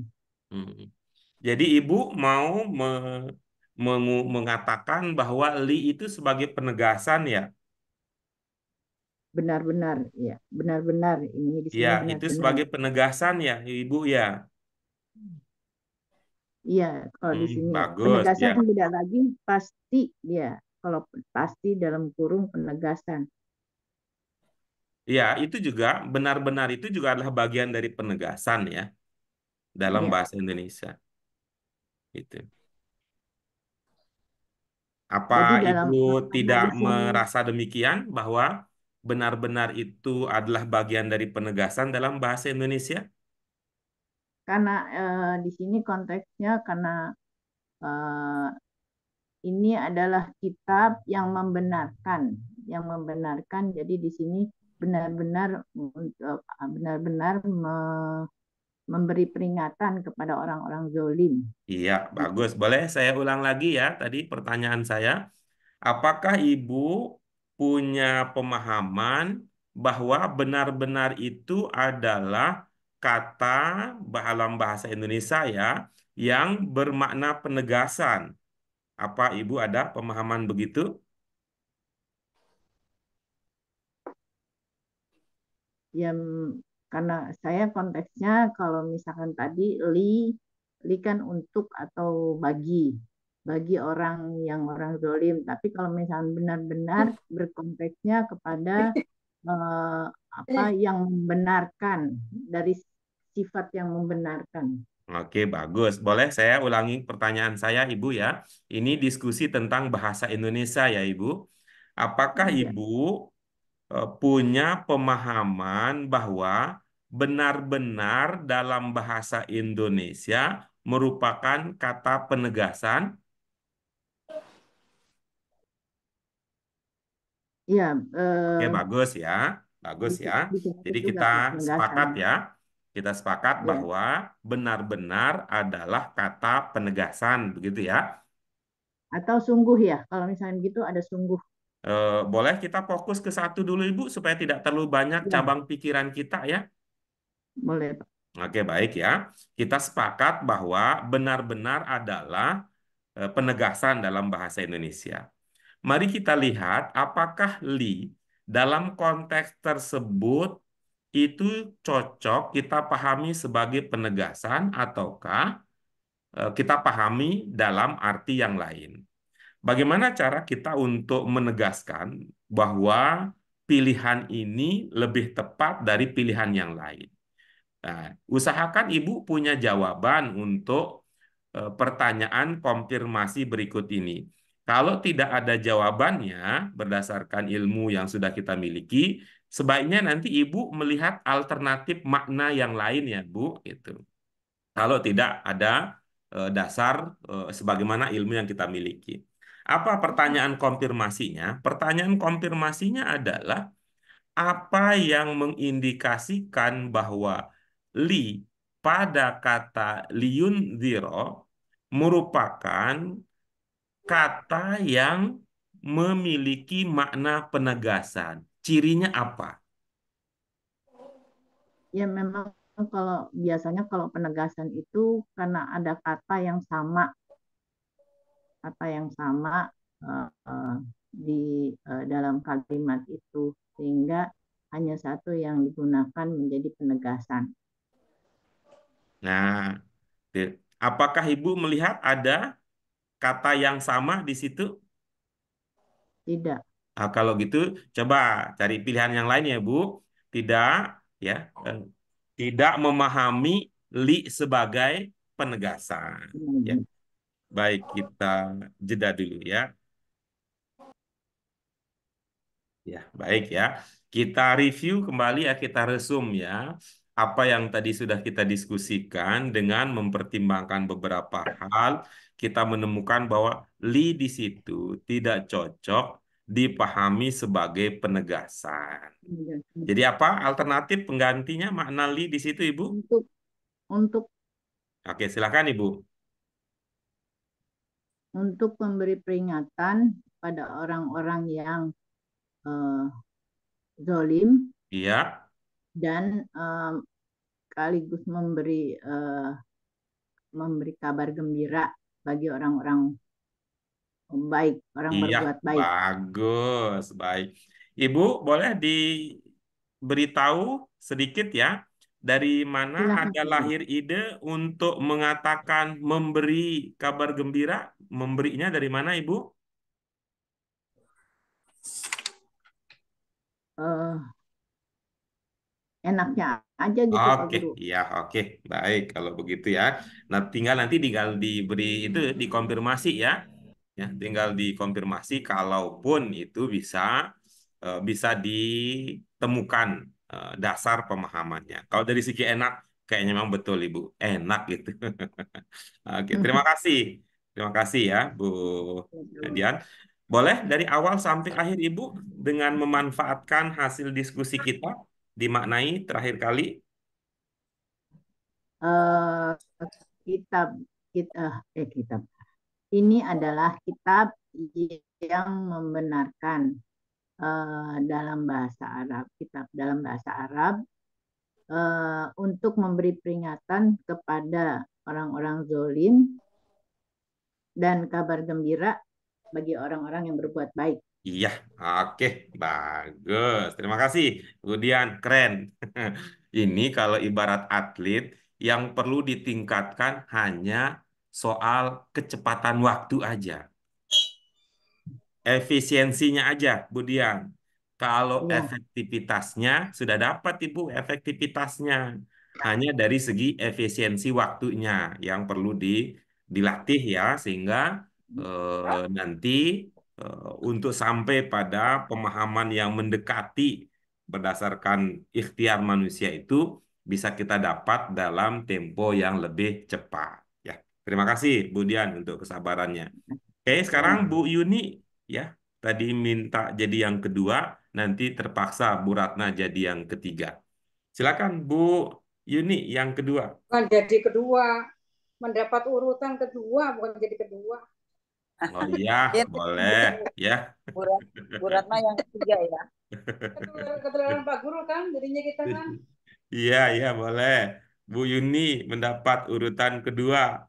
Hmm. Jadi Ibu mau mengatakan bahwa li itu sebagai penegasan ya? Benar-benar, ya, benar-benar, ini di Ya, sini itu benar-benar. sebagai penegasan ya, Ibu ya. Iya, kalau di sini Bagus penegasan ya. tidak lagi pasti dia. Kalau pasti dalam kurung penegasan. Ya, itu juga benar-benar itu juga adalah bagian dari penegasan ya dalam Iya. bahasa Indonesia. Itu. Apa Jadi dalam, Ibu karena tidak di sini, merasa demikian bahwa benar-benar itu adalah bagian dari penegasan dalam bahasa Indonesia? karena di sini konteksnya karena eh, ini adalah kitab yang membenarkan. Jadi di sini benar-benar, benar-benar memberi peringatan kepada orang-orang zalim. Iya, Gitu. bagus. Boleh saya ulang lagi ya tadi pertanyaan saya. Apakah Ibu punya pemahaman bahwa benar-benar itu adalah kata dalam bahasa Indonesia ya yang bermakna penegasan? Apa Ibu ada pemahaman begitu? Ya, karena saya konteksnya kalau misalkan tadi li kan untuk atau bagi orang yang orang zalim. Tapi kalau misalkan benar-benar berkonteksnya kepada eh, apa yang membenarkan, dari sifat yang membenarkan. Oke, bagus. Boleh saya ulangi pertanyaan saya, Ibu ya. Ini diskusi tentang bahasa Indonesia ya, Ibu. Apakah Ya, Ibu punya pemahaman bahwa benar-benar dalam bahasa Indonesia merupakan kata penegasan? ya, Oke, bagus ya. bagus ya. disebut Jadi juga kita penegasan. sepakat ya. Kita sepakat Ya, bahwa benar-benar adalah kata penegasan, begitu ya. atau sungguh ya. Kalau misalnya gitu ada sungguh. Boleh kita fokus ke satu dulu, Ibu, supaya tidak terlalu banyak Ya, cabang pikiran kita ya. boleh, Pak. Oke, baik ya. Kita sepakat bahwa benar-benar adalah penegasan dalam bahasa Indonesia. Mari kita lihat apakah li dalam konteks tersebut itu cocok kita pahami sebagai penegasan ataukah kita pahami dalam arti yang lain. Bagaimana cara kita untuk menegaskan bahwa pilihan ini lebih tepat dari pilihan yang lain? Nah, usahakan Ibu punya jawaban untuk pertanyaan konfirmasi berikut ini. Kalau tidak ada jawabannya berdasarkan ilmu yang sudah kita miliki, sebaiknya nanti Ibu melihat alternatif makna yang lain ya, Bu, itu. Kalau tidak ada dasar sebagaimana ilmu yang kita miliki. Apa pertanyaan konfirmasinya? Pertanyaan konfirmasinya adalah apa yang mengindikasikan bahwa li pada kata liun zero merupakan kata yang memiliki makna penegasan. Cirinya apa? Ya memang kalau biasanya kalau penegasan itu karena ada kata yang sama di dalam kalimat itu sehingga hanya satu yang digunakan menjadi penegasan. Nah, apakah Ibu melihat ada kata yang sama di situ? Tidak, Nah, kalau gitu, coba cari pilihan yang lain ya, Bu. Tidak, ya, tidak memahami li sebagai penegasan. Ya, baik kita jeda dulu ya. Ya, baik ya. Kita review kembali ya, kita resum ya. Apa yang tadi sudah kita diskusikan dengan mempertimbangkan beberapa hal, kita menemukan bahwa li di situ tidak cocok dipahami sebagai penegasan. Jadi apa alternatif penggantinya makna li di situ, Ibu? untuk Oke, silakan Ibu. untuk memberi peringatan pada orang-orang yang eh, zolim Iya, dan sekaligus memberi kabar gembira bagi orang-orang baik, orang iya, berbuat baik. bagus, baik. Ibu boleh diberitahu sedikit ya, dari mana Silakan ada Ibu. lahir ide untuk mengatakan memberi kabar gembira? Memberinya dari mana, Ibu? Eh, Enaknya aja gitu Pak Oke, Guru. iya, oke, baik kalau begitu ya. Nah, tinggal diberi itu dikonfirmasi ya. Ya, tinggal dikonfirmasi kalaupun itu bisa ditemukan dasar pemahamannya. Kalau dari segi enak, kayaknya memang betul Ibu, enak gitu. Oke, terima kasih. Terima kasih ya, Bu Dian. Boleh dari awal sampai akhir Ibu dengan memanfaatkan hasil diskusi kita dimaknai terakhir kali. Eh, kitab kitab ini adalah kitab yang membenarkan dalam bahasa Arab, kitab dalam bahasa Arab untuk memberi peringatan kepada orang-orang zolim dan kabar gembira bagi orang-orang yang berbuat baik. Iya, oke, bagus. Terima kasih, kemudian keren. Ini kalau ibarat atlet yang perlu ditingkatkan hanya soal kecepatan waktu aja, efisiensinya aja, Budian. Kalau Ya, efektivitasnya sudah dapat Ibu efektivitasnya. Hanya dari segi efisiensi waktunya yang perlu dilatih ya sehingga nanti untuk sampai pada pemahaman yang mendekati berdasarkan ikhtiar manusia itu bisa kita dapat dalam tempo yang lebih cepat. Ya, terima kasih Bu Dian untuk kesabarannya. Oke, sekarang ya. Bu Yuni ya. tadi minta jadi yang kedua, nanti terpaksa Bu Ratna jadi yang ketiga. Silakan Bu Yuni yang kedua. Bukan jadi kedua, mendapat urutan kedua, bukan jadi kedua. Oh iya, Ya, boleh ya. Bu Ratna yang ketiga ya. Ketularan Pak Guru kan, jadinya kita kan. Iya, iya boleh. Bu Yuni mendapat urutan kedua.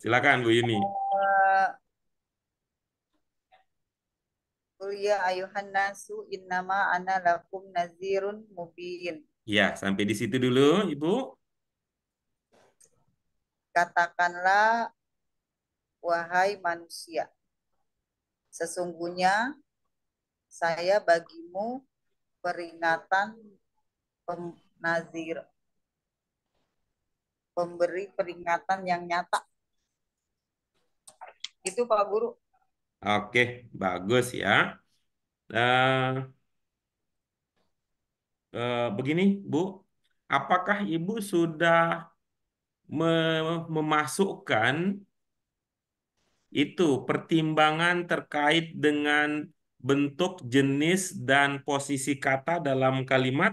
Silakan Bu Yuni. Eh, Qul ya ayuhan nasu innama ana lakum nazirun mubin. Ya, sampai di situ dulu, Ibu. Katakanlah wahai manusia, sesungguhnya saya bagimu peringatan nazir, pemberi peringatan yang nyata. Itu Pak Guru. Oke, bagus ya. Eh, begini, Bu, apakah Ibu sudah memasukkan itu pertimbangan terkait dengan bentuk, jenis, dan posisi kata dalam kalimat?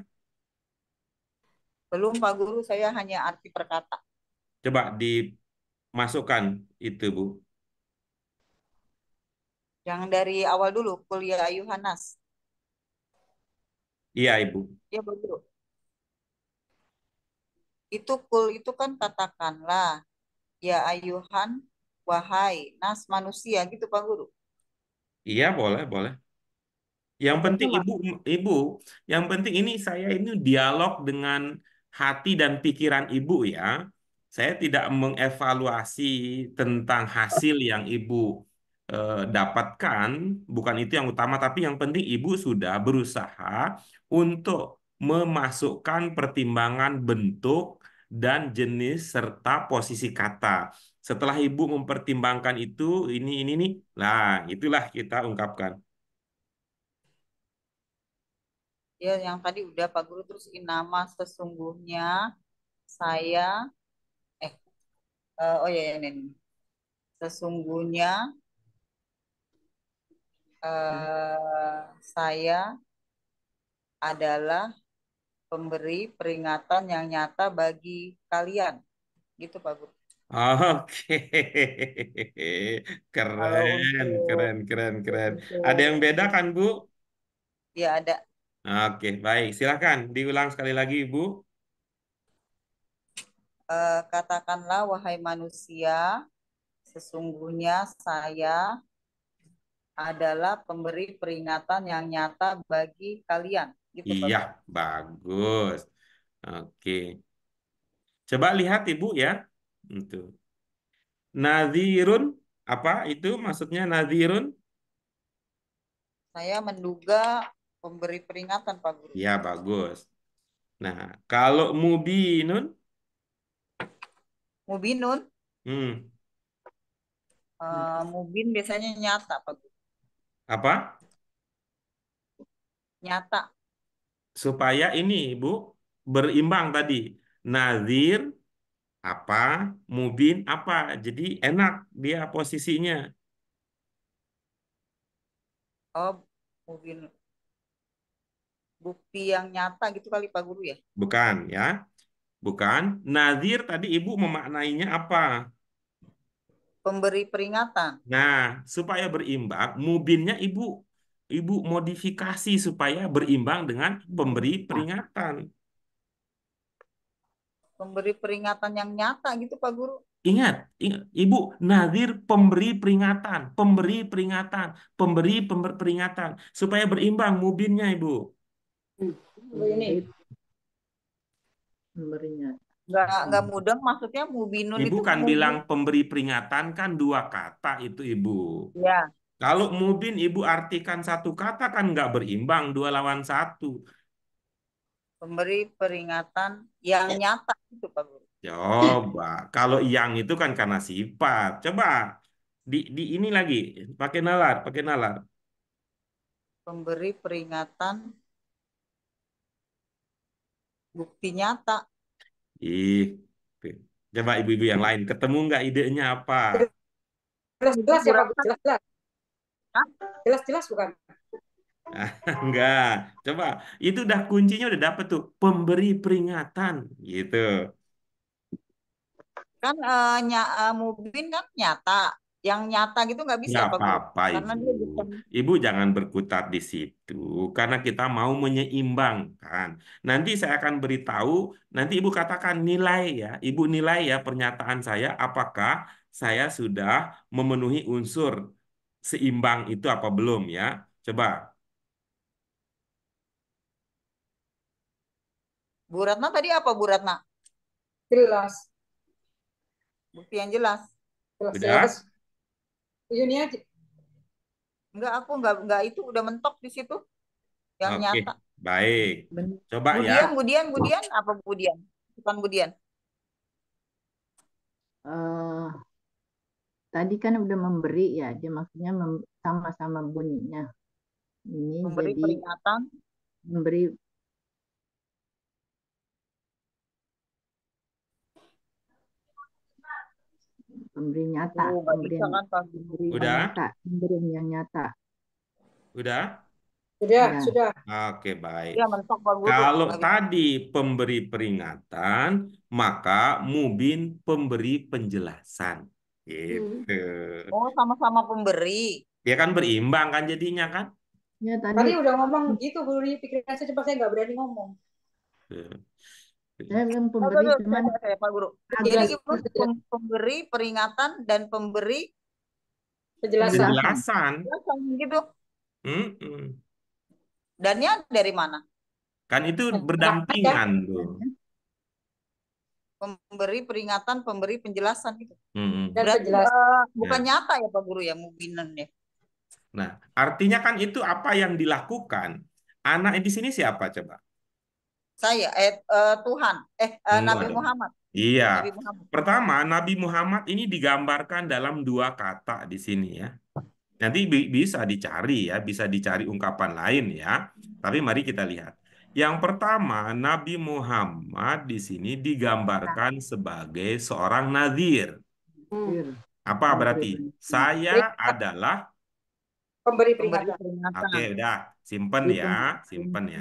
Belum Pak Guru, saya hanya arti perkata. Coba dimasukkan itu, Bu. Yang dari awal dulu, kuliah ayuhanas. Iya, Ibu. Ya Pak Guru. Itu kul itu kan katakanlah, ya ayuhan, wahai, nas manusia gitu Pak Guru. Iya, boleh, boleh. Yang penting Cuma, ibu, yang penting ini saya ini dialog dengan hati dan pikiran ibu ya. Saya tidak mengevaluasi tentang hasil yang ibu dapatkan, bukan itu yang utama, tapi yang penting ibu sudah berusaha untuk memasukkan pertimbangan bentuk dan jenis serta posisi kata. Setelah ibu mempertimbangkan itu, ini nih, nah itulah kita ungkapkan. ya yang tadi udah Pak Guru, terus nama sesungguhnya saya, eh, oh ya, ya ini. Sesungguhnya saya adalah pemberi peringatan yang nyata bagi kalian. Gitu Pak Guru. Oke, Kalau keren, untuk keren, keren, keren. Ada yang untuk beda kan, Bu? ya ada. Oke, baik. Silakan diulang sekali lagi, Bu. Katakanlah wahai manusia, sesungguhnya saya adalah pemberi peringatan yang nyata bagi kalian. Gitu Pak Iya, Guru. bagus. Oke. Coba lihat, Ibu ya. Itu. Nadhirun, apa itu maksudnya nadhirun? Saya menduga pemberi peringatan Pak Guru. Ya, bagus. Nah, kalau mubinun, Mubinun, hmm, mubin biasanya nyata Pak Guru. apa? Nyata. Supaya ini, Ibu, berimbang tadi. Nadhir, apa, mubin apa. Jadi enak dia posisinya. Oh, mubin. Bukti yang nyata gitu kali Pak Guru ya. Bukan ya. Bukan. Nazir tadi Ibu memaknainya apa? Pemberi peringatan. Nah, supaya berimbang, mubinnya Ibu modifikasi supaya berimbang dengan pemberi peringatan. Pemberi peringatan yang nyata gitu Pak Guru. Ingat, Ibu, nazir pemberi peringatan, pemberi peringatan, pemberi peringatan supaya berimbang mubinnya, Ibu. Ini Memberinya. Nggak mudah, maksudnya mubinun Ibu itu kan bilang mubin. pemberi peringatan kan dua kata itu, Ibu. Ya, Kalau mubin Ibu artikan satu kata kan nggak berimbang, dua lawan satu. pemberi peringatan yang nyata gitu Pak Guru. Coba, kalau yang itu kan karena sifat. Coba di ini lagi, pakai nalar, pakai nalar. Pemberi peringatan bukti nyata. Ih, coba ibu-ibu yang lain ketemu nggak idenya apa? jelas jelas Itu ya Bu Pak Guru, Ratna, jelas jelas. Hah? Jelas-jelas bukan. Enggak. Coba, itu udah kuncinya udah dapet tuh. Pemberi peringatan, gitu. Kan Mubin kan nyata. Yang nyata gitu nggak bisa Nggak Pak Guru. apa-apa, Karena Ibu. dia bukan. Ibu jangan berkutat di situ, karena kita mau menyeimbangkan. Nanti saya akan beritahu, nanti Ibu katakan nilai ya. Ibu nilai ya pernyataan saya, apakah saya sudah memenuhi unsur seimbang itu apa belum ya. Coba. Bu Ratna tadi apa Bu Ratna? Jelas, Bukti yang jelas. jelas. Udah? Ini aja. Enggak, aku enggak itu udah mentok di situ yang Oke, nyata. baik. Coba ya. Budian apa Budian? Bukan Budian. Eh, tadi kan udah memberi ya, dia maksudnya sama-sama bunyinya. Ini Memberi jadi peringatan. memberi pemberi nyata, Oh, nggak bisa kan Pak Guru? pemberian Udah? nyata, pemberian yang nyata. Udah? Sudah, Ya, sudah. Oke, baik. Iya mentok Pak Guru. Kalau Nggak bisa. tadi pemberi peringatan, maka Mubin pemberi penjelasan. Gitu. Oh, sama-sama pemberi. Ya kan berimbang kan jadinya kan? ya Tadi tadi udah ngomong gitu, Bu. Pikiran saya cepat, saya nggak berani ngomong. saya bilang Oh, pemberi cuman saya, Pak Guru. Jadi agak pemberi peringatan dan pemberi Penjelasan. Penjelasan. penjelasan gitu. Mm-mm. Dannya dari mana? Kan itu Nah, berdampingan tuh. Pemberi peringatan, pemberi penjelasan gitu. Mm-mm. dan Berarti penjelasan. bukan Ya. nyata ya Pak Guru ya mubinan ya. Nah, artinya kan itu apa yang dilakukan. Anak di sini siapa coba? Saya Tuhan Nabi Waduh. Muhammad. Iya. Nabi Muhammad. Pertama, Nabi Muhammad ini digambarkan dalam dua kata di sini ya. Nanti bisa dicari ya, bisa dicari ungkapan lain ya. Tapi mari kita lihat. Yang pertama, Nabi Muhammad di sini digambarkan sebagai seorang nazir. Apa berarti? Saya adalah, Pemberi Pemberi peringatan. oke, peringatan. udah, simpen ya, simpen ya.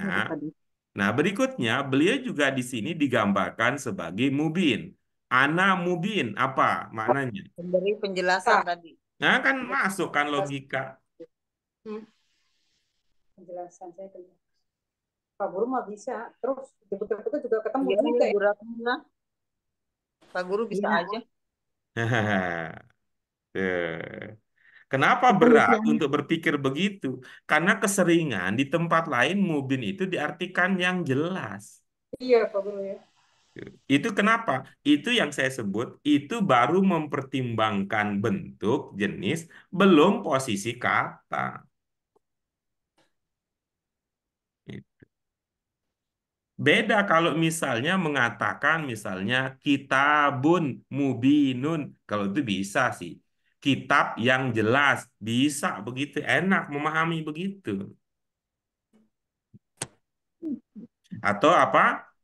Nah, berikutnya beliau juga di sini digambarkan sebagai mubin. Ana mubin, apa maknanya? Pemberi penjelasan Nah, tadi. Nah, kan masuk kan logika. hmm, penjelasan saya dulu. Pak Guru mah bisa. Terus betul-betul juga ketemu Iya, juga ya. Bu Ratna. Pak Guru bisa ya aja. Eh, Kenapa berat kepolisian untuk berpikir begitu? Karena keseringan di tempat lain mubin itu diartikan yang jelas. Iya, Pak Guru ya. Itu kenapa? Itu yang saya sebut, itu baru mempertimbangkan bentuk, jenis, belum posisi kata. Beda kalau misalnya mengatakan misalnya kitabun mubinun. Kalau itu bisa sih. Kitab yang jelas. Bisa begitu. Enak memahami begitu. Atau apa?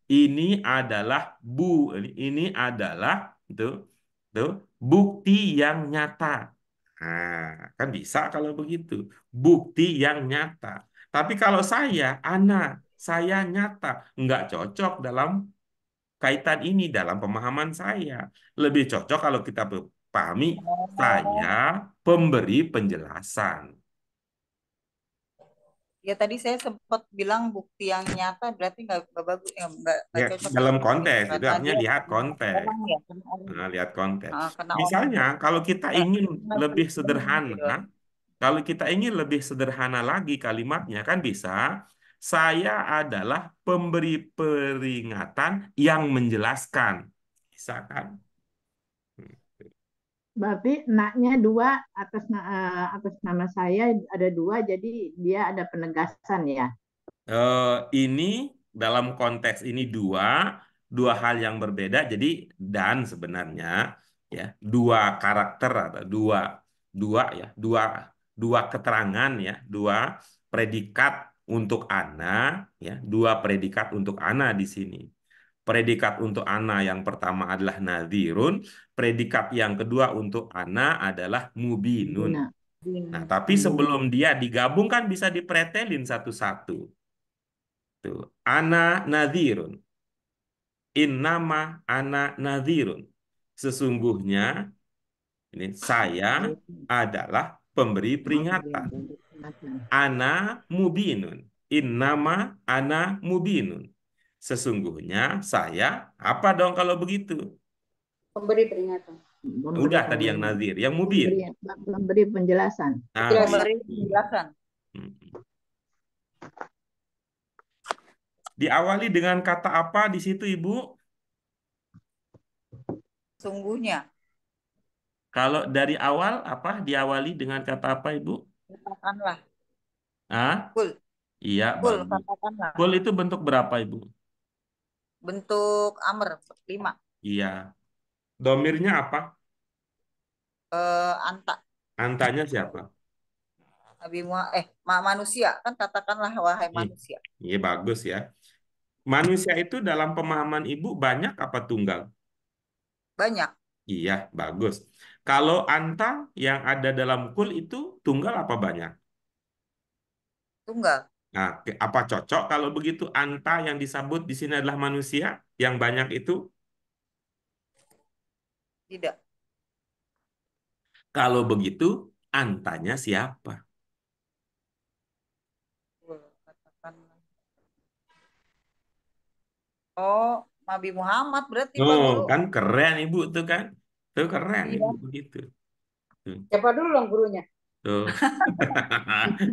Ini adalah ini adalah itu tuh bukti yang nyata. Nah, kan bisa kalau begitu. Bukti yang nyata. Tapi kalau saya nyata, nggak cocok dalam kaitan ini, dalam pemahaman saya. Lebih cocok kalau kita pahami saya Oh, pemberi penjelasan. ya tadi saya sempat bilang bukti yang nyata berarti nggak bagus ya nggak Ya, cocok ya dalam seperti itu konteks, itu karena artinya dia lihat kena konteks. orang ya kena orang Nah, lihat konteks. kena orang Misalnya, kalau kita ingin kena lebih benar sederhana, gitu. kalau kita ingin lebih sederhana lagi kalimatnya, kan bisa, saya adalah pemberi peringatan yang menjelaskan. Bisa kan? berarti naknya dua atas nama saya ada dua jadi dia ada penegasan ya. Ini dalam konteks ini dua hal yang berbeda. Jadi dan sebenarnya ya dua karakter atau dua dua ya dua dua keterangan ya dua predikat untuk ana ya dua predikat untuk ana di sini. Predikat untuk ana yang pertama adalah nadhirun, predikat yang kedua untuk ana adalah mubinun. Guna. Nah, Bin. tapi sebelum dia digabung kan bisa dipretelin satu-satu. Tuh, ana nadhirun. Innama ana nadhirun. Sesungguhnya ini saya adalah pemberi peringatan. Ana mubinun. Innama ana mubinun. Sesungguhnya saya apa dong kalau begitu? Pemberi peringatan. Memberi Udah tadi yang nazir, yang mubin. memberi penjelasan. Nah, Penjelasan. Memberi gitu. penjelasan. Hmm. Diawali dengan kata apa di situ, Ibu? Sungguhnya. Kalau dari awal apa? Diawali dengan kata apa, Ibu? Katakanlah. Ah, Kul. iya, Kul, bagus. katakanlah. Kul itu bentuk berapa, Ibu? Bentuk amr 5. Iya. Domirnya apa? Anta. Antanya siapa? Nabi Muhammad, manusia kan katakanlah wahai Ih, manusia. iya bagus ya. Manusia itu dalam pemahaman Ibu banyak apa tunggal? Banyak. Iya, bagus. Kalau anta yang ada dalam kul itu tunggal apa banyak? Tunggal. Nah, apa cocok kalau begitu anta yang disebut di sini adalah manusia yang banyak itu? Tidak. Kalau begitu antanya siapa? Kul, katakanlah. Oh, Nabi Muhammad berarti Pak Oh, Guru. kan keren Ibu tuh kan? Tuh keren Ibu Iya. begitu. Tuh, Siapa dulu dong gurunya? tuh.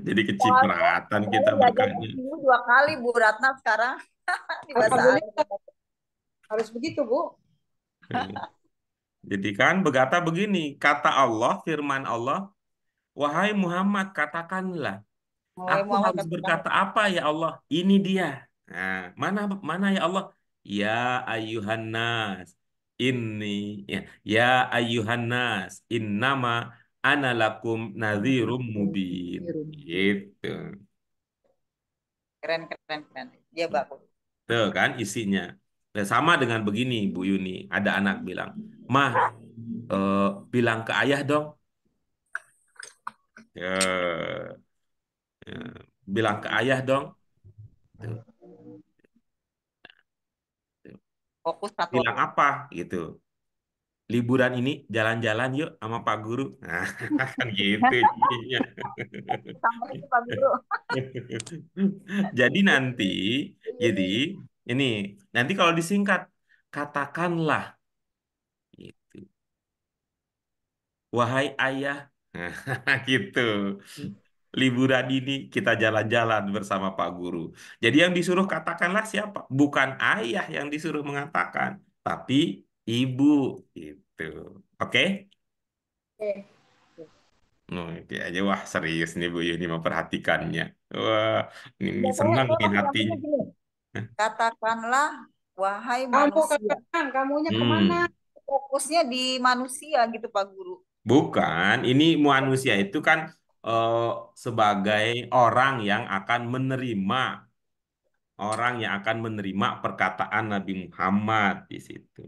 Jadi Soalnya kecipratan saya kita diajarin berkahnya. dulu 2 kali Bu Ratna sekarang di bahasa Arab. Alhamdulillah harus begitu, Bu. Jadi kan berkata begini, kata Allah, firman Allah, wahai Muhammad, katakanlah, Mulai aku Muhammad harus katakanlah. berkata apa ya Allah? Ini dia. Nah, mana mana ya Allah? Ya ayyuhan nas, ini ya, ya ayyuhan nas, innama ana lakum nadhirum mubin. Gitu. Keren, keren, keren. Dia bagus. Tuh kan isinya. Dan sama dengan begini, Bu Yuni. Ada anak bilang, Mah, eh, bilang ke ayah dong. Ya, ya, bilang ke ayah dong. Tuh, tuh. Fokus satu. Bilang apa gitu. Liburan ini jalan-jalan yuk sama Pak Guru. Nah, kan gitu jadinya. Sama itu Pak Guru. Jadi nanti, Iya jadi nih. ini nanti kalau disingkat katakanlah gitu. Wahai ayah, nah, gitu. Liburan ini kita jalan-jalan bersama Pak Guru. Jadi yang disuruh katakanlah siapa? Bukan ayah yang disuruh mengatakan, tapi ibu gitu. Oke? Oke. Oh, oke aja wah serius nih Bu Yuni memperhatikannya. Wah, ini Ya, senang saya nih bilangnya hatinya. gini, Katakanlah wahai kamu manusia. katakan, kamunya kemana? Hmm, Fokusnya di manusia gitu Pak Guru. bukan. Ini manusia itu kan eh, sebagai orang yang akan menerima, orang yang akan menerima perkataan Nabi Muhammad di situ.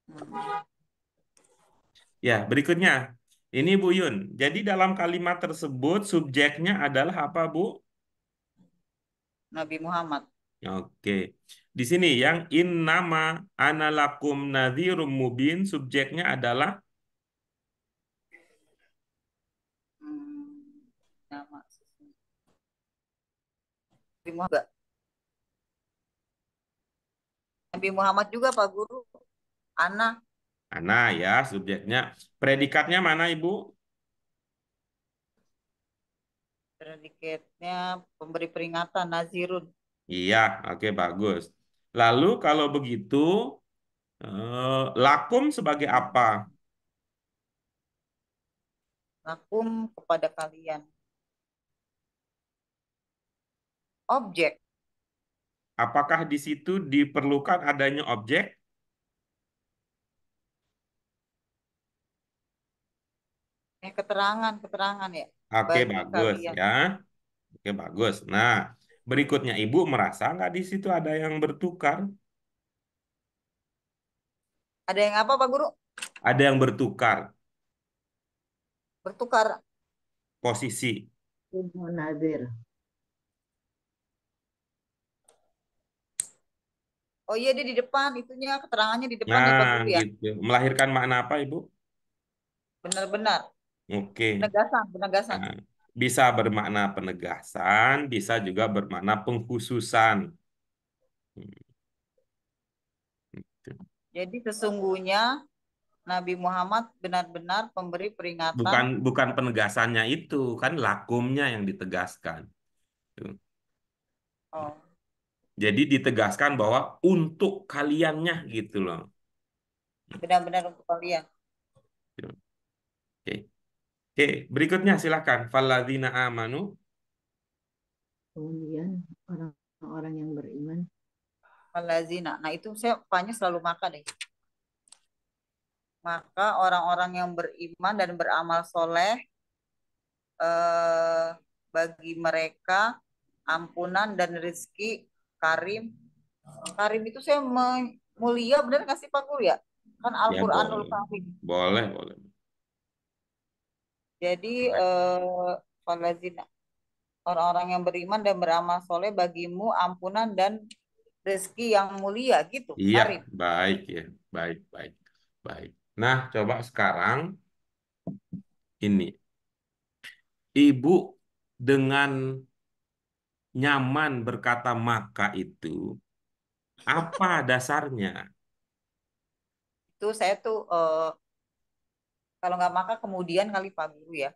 Hmm. Ya, berikutnya. Ini Bu Yun. Jadi dalam kalimat tersebut subjeknya adalah apa, Bu? Nabi Muhammad. Oke. Di sini yang in nama analakum nadhirum mubin subjeknya adalah Hmm. Nama Nabi Muhammad. Nabi Muhammad juga Pak Guru. Ana. ana ya subjeknya. Predikatnya mana Ibu? Predikatnya pemberi peringatan Nazirun. Iya, oke bagus. Lalu kalau begitu lakum sebagai apa? Lakum kepada kalian. Objek. Apakah di situ diperlukan adanya objek? Keterangan, keterangan ya. Oke, Bagi bagus kalian. ya. Oke, bagus. Nah, berikutnya Ibu merasa nggak di situ ada yang bertukar? Ada yang apa Pak Guru? Ada yang bertukar. Bertukar. posisi. Munadir. Oh iya dia di depan, itunya keterangannya di depan ya Pak Nah, Guru ya. gitu. Melahirkan makna apa, Ibu? Benar-benar. Oke. Penegasan, penegasan. Nah, bisa bermakna penegasan, bisa juga bermakna pengkhususan. Hmm, gitu. Jadi sesungguhnya Nabi Muhammad benar-benar pemberi peringatan. Bukan bukan penegasannya itu, kan lakumnya yang ditegaskan. Tuh. Oh, Jadi ditegaskan bahwa untuk kaliannya gitu loh. benar-benar untuk kalian. Gitu. Oke. Oke, berikutnya silakan. Falladzina amanu. Kemudian orang-orang yang beriman. Malazina. Nah itu saya pokoknya selalu maka deh. Maka orang-orang yang beriman dan beramal soleh eh, bagi mereka ampunan dan rezeki karim. Karim itu saya mulia benar nggak sih Pak Guru ya? Kan Ya Al-Quranul boleh. Karim. Boleh, boleh. Jadi Boleh. falazina, orang-orang yang beriman dan beramal soleh bagimu ampunan dan rezeki yang mulia gitu. Iya, Karim. baik ya. Baik, baik. Baik. Nah, coba sekarang ini. Ibu dengan nyaman berkata maka itu apa dasarnya? Itu saya tuh kalau nggak maka kemudian kali Pak Guru ya.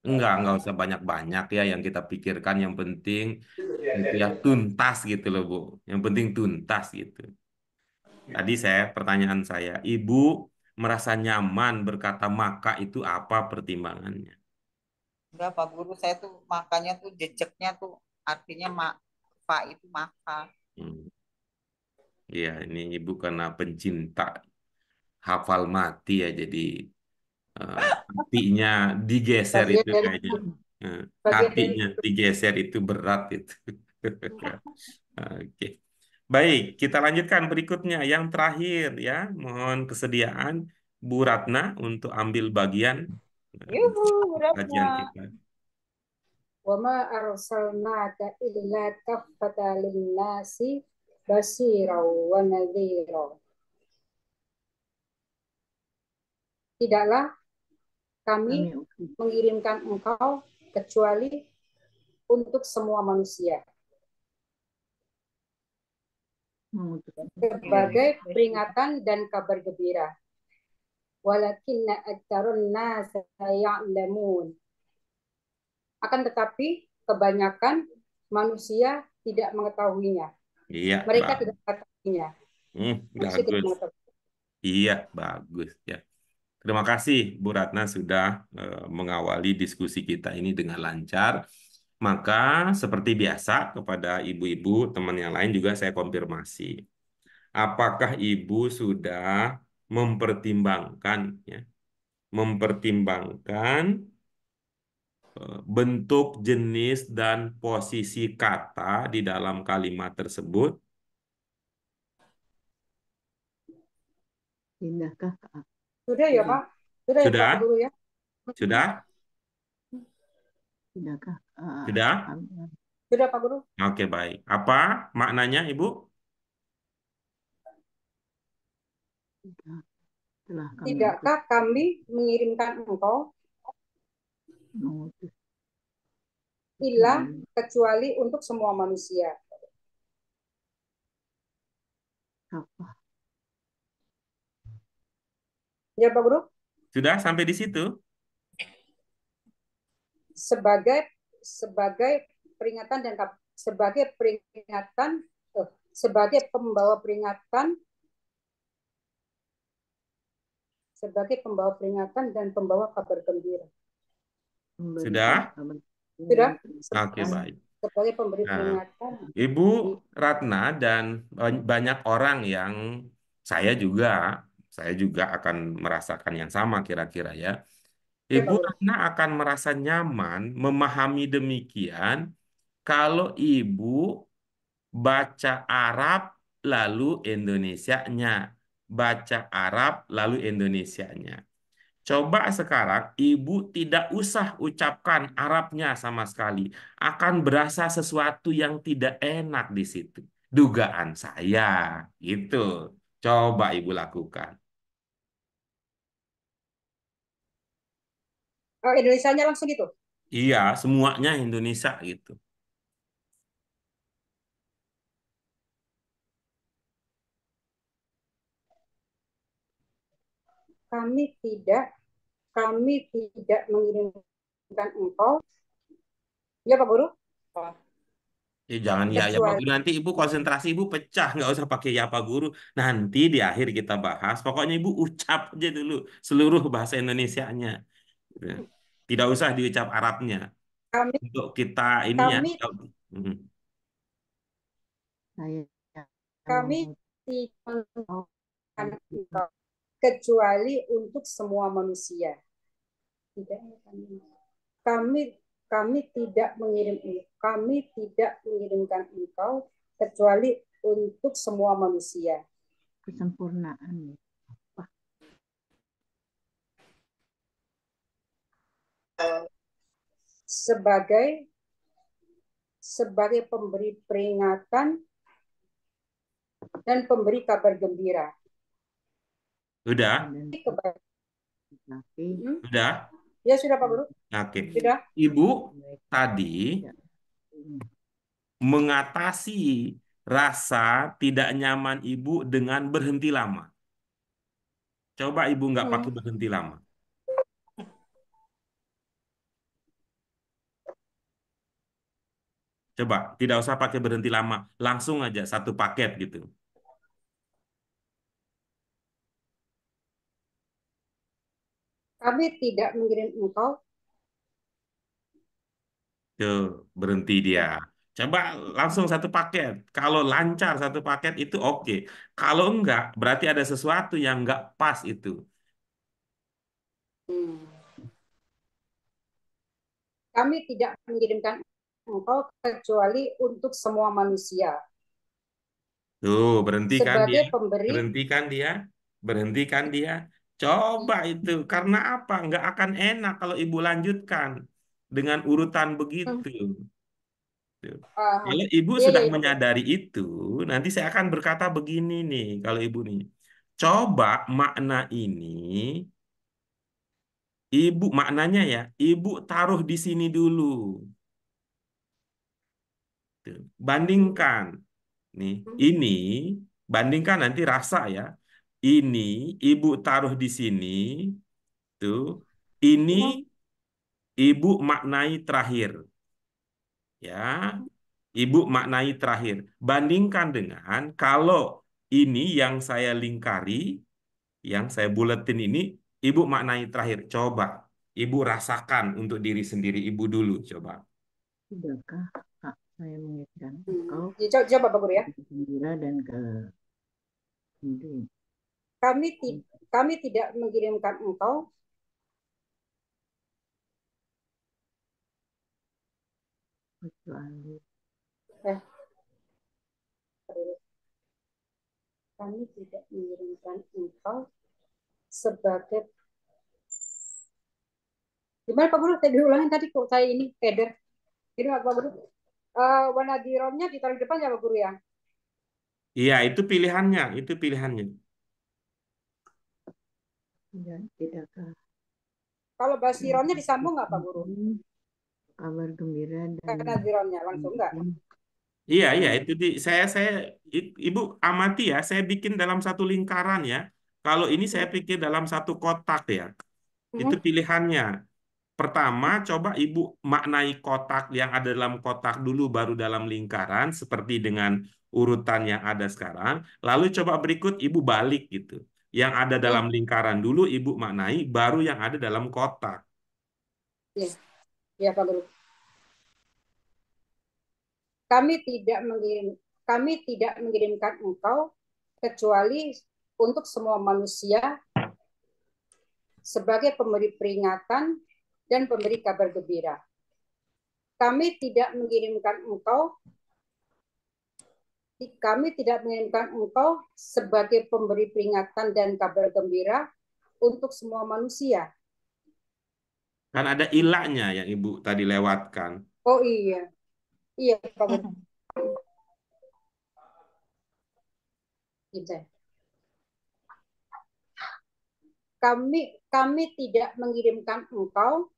Enggak usah banyak-banyak ya yang kita pikirkan. Yang penting itu ya tuntas gitu loh, Bu. Yang penting tuntas gitu. Tadi pertanyaan saya, Ibu merasa nyaman berkata maka itu apa pertimbangannya? Enggak Pak Guru saya tuh makanya tuh jejaknya tuh artinya fa itu maka. Hmm. Ya, ini Ibu karena pencinta hafal mati ya, jadi hatinya digeser Bagian itu dari kayaknya. Eh, bagian dari hatinya digeser itu berat itu. Oke. Baik, kita lanjutkan berikutnya. Yang terakhir ya, mohon kesediaan Bu Ratna untuk ambil bagian Yuhu, beratnya. kajian kita. wa ma arsalnaka illa kaffatan lin-nasi basyira wa nadhira. Tidaklah kami Kami utus mengirimkan engkau kecuali untuk semua manusia mengutus sebagai peringatan dan kabar gembira. Walakinna aktsarun nas ya'lamun. Akan tetapi kebanyakan manusia tidak mengetahuinya. Iya, Mereka Bang. tidak mengetahuinya. Manusia tidak Bagus. mengetahui. Iya, bagus ya. Terima kasih Bu Ratna sudah mengawali diskusi kita ini dengan lancar. Maka seperti biasa kepada ibu-ibu teman yang lain juga saya konfirmasi. Apakah Ibu sudah mempertimbangkan ya, mempertimbangkan bentuk, jenis dan posisi kata di dalam kalimat tersebut? pindahkah Sudah ya Pak? Sudah ya Pak Sudah? Guru ya? Sudah? pindahkah Sudah? Sudah Pak Guru? Oke, baik. Apa maknanya, Ibu? telah kami utus Tidakkah kami mengirimkan engkau mengutus illa kecuali untuk semua manusia? apa Ya Pak Guru? Sudah sampai di situ? Sebagai sebagai peringatan dan sebagai peringatan sebagai pembawa peringatan dan pembawa kabar gembira. Sudah? kabar Sudah? Oke, baik. Sebagai pemberi Nah, peringatan. Ibu Ratna dan banyak orang yang saya juga, saya juga akan merasakan yang sama kira-kira ya. Ya Ibu Pak Guru. Ratna akan merasa nyaman memahami demikian kalau Ibu baca Arab lalu Indonesianya, baca Arab lalu Indonesianya. Coba sekarang ibu tidak usah ucapkan Arabnya sama sekali. Akan berasa sesuatu yang tidak enak di situ. Dugaan saya, gitu. Coba ibu lakukan. Oh, Indonesianya langsung gitu. Iya, semuanya Indonesia gitu. Kami tidak, kami tidak mengirimkan engkau. Ya Pak Guru. Jangan ya Pak Kecuali Guru. Nanti ibu konsentrasi ibu pecah. Nggak usah pakai ya Pak Guru. Nanti di akhir kita bahas. Pokoknya ibu ucap aja dulu seluruh bahasa Indonesianya. Gitu. Tidak usah diucap Arabnya. kami, Untuk kita ini ya. kami, Hmm. Saya kami mengucapkan tidak engkau kecuali untuk semua manusia. Tidak, kami kami tidak mengirimkan engkau kecuali untuk semua manusia. kesempurnaan. Wah, sebagai pemberi peringatan dan pemberi kabar gembira. Udah? dan Kepada, tapi Udah? ya sudah Pak Guru, Oke. sudah. Ibu tadi tidak ini. mengatasi rasa tidak nyaman ibu dengan berhenti lama. Coba ibu nggak pakai berhenti lama. Coba, tidak usah pakai berhenti lama. Langsung aja satu paket gitu. Kami tidak mengirim engkau. Tuh, berhenti dia. Coba langsung satu paket. Kalau lancar satu paket itu oke. Kalau enggak, berarti ada sesuatu yang enggak pas itu. Kami tidak mengirimkan engkau kecuali untuk semua manusia. Tuh, berhentikan dia. Sebagai pemberi, Berhentikan dia. Berhentikan dia. Coba itu. Karena apa? Enggak akan enak kalau ibu lanjutkan dengan urutan begitu. Tuh. Kalau ibu iya, sudah iya, iya. menyadari itu, nanti saya akan berkata begini nih, kalau ibu nih. Coba makna ini, ibu maknanya ya, ibu taruh di sini dulu. Tuh. Bandingkan. Nih, ini bandingkan nanti rasa ya. Ini ibu taruh di sini, tuh. Ini ibu maknai terakhir, ya. Ibu maknai terakhir. Bandingkan dengan kalau ini yang saya lingkari, yang saya buletin ini, ibu maknai terakhir. Coba, ibu rasakan untuk diri sendiri ibu dulu, coba. Sudahkah Kak saya mengirimkan engkau Ya, coba Pak Guru ya. gembira dan ke hidup Kami tidak mengirimkan engkau kecuali kami tidak mengirimkan engkau sebagai, gimana Pak Guru? Saya diulangin tadi kok saya ini keder. Jadi Pak Guru, warna di romnya ditaruh di depan ya Pak Guru ya. Iya, itu pilihannya, itu pilihannya. dan tidakkah Kalau basironnya disambung nggak Pak Guru? kabar gembira dan Karena zironnya langsung nggak? Iya, iya, itu ibu amati ya, saya bikin dalam satu lingkaran ya. Kalau ini saya pikir dalam satu kotak ya. Itu pilihannya. Pertama, coba ibu maknai kotak yang ada dalam kotak dulu, baru dalam lingkaran, seperti dengan urutan yang ada sekarang. Lalu coba berikut ibu balik gitu. Yang ada dalam lingkaran dulu ibu maknai, baru yang ada dalam kotak. Iya, ya Pak Guru. Kami tidak mengirimkan engkau kecuali untuk semua manusia sebagai pemberi peringatan dan pemberi kabar gembira. Kami tidak mengirimkan engkau sebagai pemberi peringatan dan kabar gembira untuk semua manusia. Kan ada ilahnya yang Ibu tadi lewatkan. Oh iya, iya Pak Guru. Izin. Kami tidak mengirimkan engkau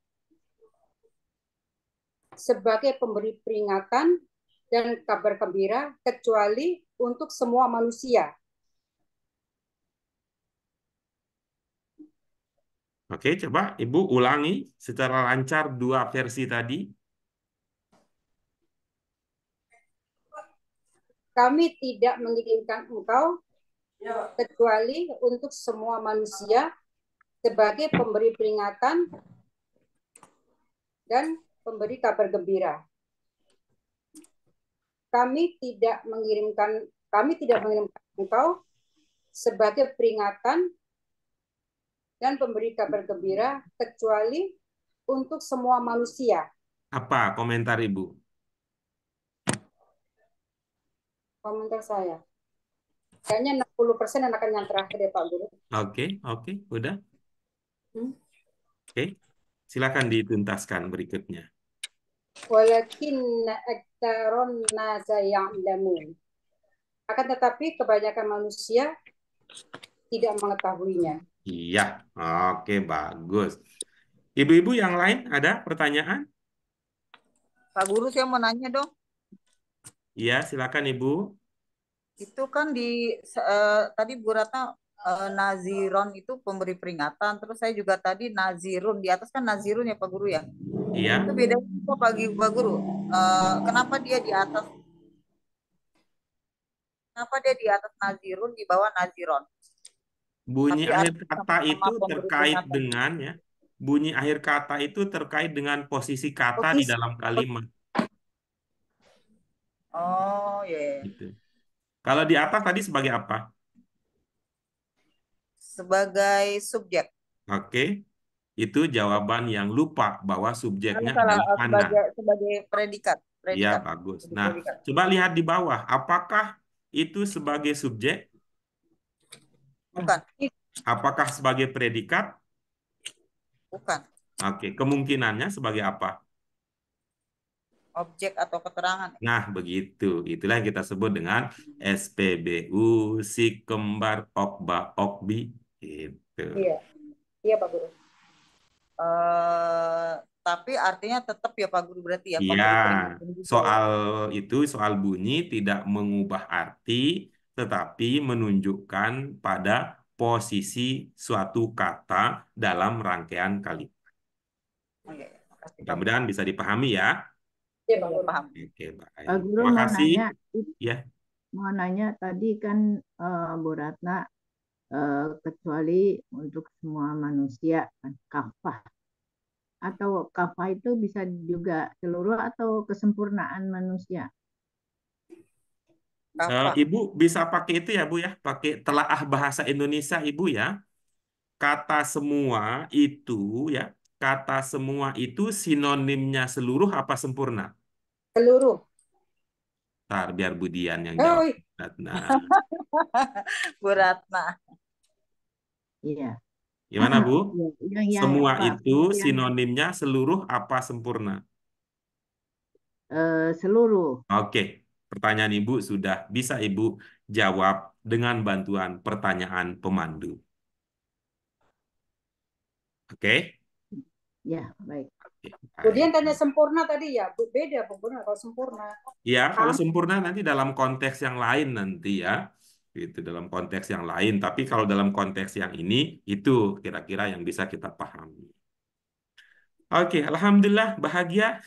sebagai pemberi peringatan dan kabar gembira kecuali untuk semua manusia. Oke, coba Ibu ulangi secara lancar dua versi tadi. Kami tidak mengirimkan engkau kecuali untuk semua manusia sebagai pemberi peringatan dan pemberi kabar gembira. Kami tidak mengirimkan engkau sebagai peringatan dan pemberi kabar gembira kecuali untuk semua manusia. Apa komentar Ibu? Komentar saya. Kayaknya 60% akan yang terakhir ya Pak Guru. Oke, udah. Hmm? Oke, silakan dituntaskan berikutnya. Walakin aktaron nasa ya'lamun. Akan tetapi kebanyakan manusia tidak mengetahuinya. Iya, oke, bagus. Ibu-ibu yang lain ada pertanyaan? Pak Guru, saya mau nanya dong. Iya, silakan Ibu. Itu kan tadi Bu Ratna Naziron itu pemberi peringatan. Terus saya juga tadi Nazirun. Di atas kan Nazirun ya Pak Guru ya. Iya, Itu bedanya apa Pak Guru? Kenapa dia di atas? Kenapa dia di atas Nazirun, di bawah Naziron? bunyi Tapi akhir artinya kata sama-sama itu pemberi terkait peringatan. dengan ya. Bunyi akhir kata itu terkait dengan posisi kata di dalam kalimat. Oh ya. Yeah. Gitu. Kalau di atas tadi sebagai apa? Sebagai subjek. Oke, itu jawaban yang lupa bahwa subjeknya Salah, adalah ana. sebagai predikat. Iya, Predikat. bagus. Jadi Nah, predikat. coba lihat di bawah. Apakah itu sebagai subjek? Bukan. Apakah sebagai predikat? Bukan. Oke, kemungkinannya sebagai apa? Objek atau keterangan. Nah, begitu. Itulah yang kita sebut dengan SPBU, si kembar okba okbi. Gitu. Iya, iya Pak Guru. Tapi artinya tetap ya Pak Guru berarti ya Iya, pemberi peringatan juga ya. soal bunyi tidak mengubah arti, tetapi menunjukkan pada posisi suatu kata dalam rangkaian kalimat. Oke, makasih Pak Guru. Mudah-mudahan bisa dipahami ya. Iya Pak Guru. Paham. Oke, baik. Pak Guru Terima mau kasih. nanya, Ya, tadi kan Bu Ratna kecuali untuk semua manusia kan kafah, atau kafah itu bisa juga seluruh atau kesempurnaan manusia. Apa? Ibu bisa pakai itu ya, Bu ya, pakai telaah bahasa Indonesia Ibu ya. Kata semua itu ya, kata semua itu sinonimnya seluruh apa sempurna? Seluruh. Ntar biar Budian yang Oh, jawab. iya. Nah, Bu Ratna. Iya. gimana Bu? Yang Semua Pak itu yang sinonimnya seluruh apa sempurna? seluruh. Oke, pertanyaan Ibu sudah bisa Ibu jawab dengan bantuan pertanyaan pemandu. Oke? Ya, baik. Oke, Kemudian baik. tanya sempurna tadi ya, beda sempurna kalau sempurna. Ya, kalau sempurna nanti dalam konteks yang lain nanti ya. Itu dalam konteks yang lain, tapi kalau dalam konteks yang ini itu kira-kira yang bisa kita pahami. Oke, alhamdulillah bahagia.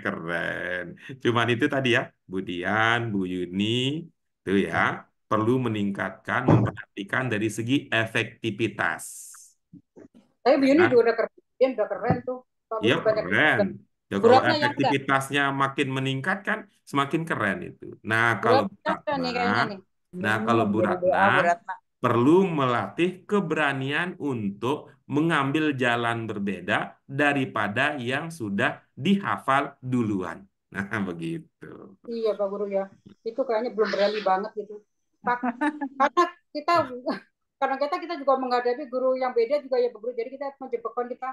Keren. Cuman itu tadi ya, Bu Dian, Bu Yuni, itu ya, perlu meningkatkan, memperhatikan dari segi efektivitas. Tapi Bu Yuni Ya, juga udah keren, dia udah keren tuh. Pak ya Guru banyak keren. Ya, Bu kalau Ratna yang enggak. efektivitasnya makin meningkat kan semakin keren itu. Nah, Bu kalau Bu Ratna enggak Ratna, nih kayaknya nih. Bu Jadi Ratna doa Bu Ratna. perlu melatih keberanian untuk mengambil jalan berbeda daripada yang sudah dihafal duluan. Nah, begitu. Iya Pak Guru ya. Itu kayaknya belum berani banget gitu. Karena kita Karena kita juga menghadapi guru yang beda juga ya Bu Guru. Jadi kita menjebakkan kita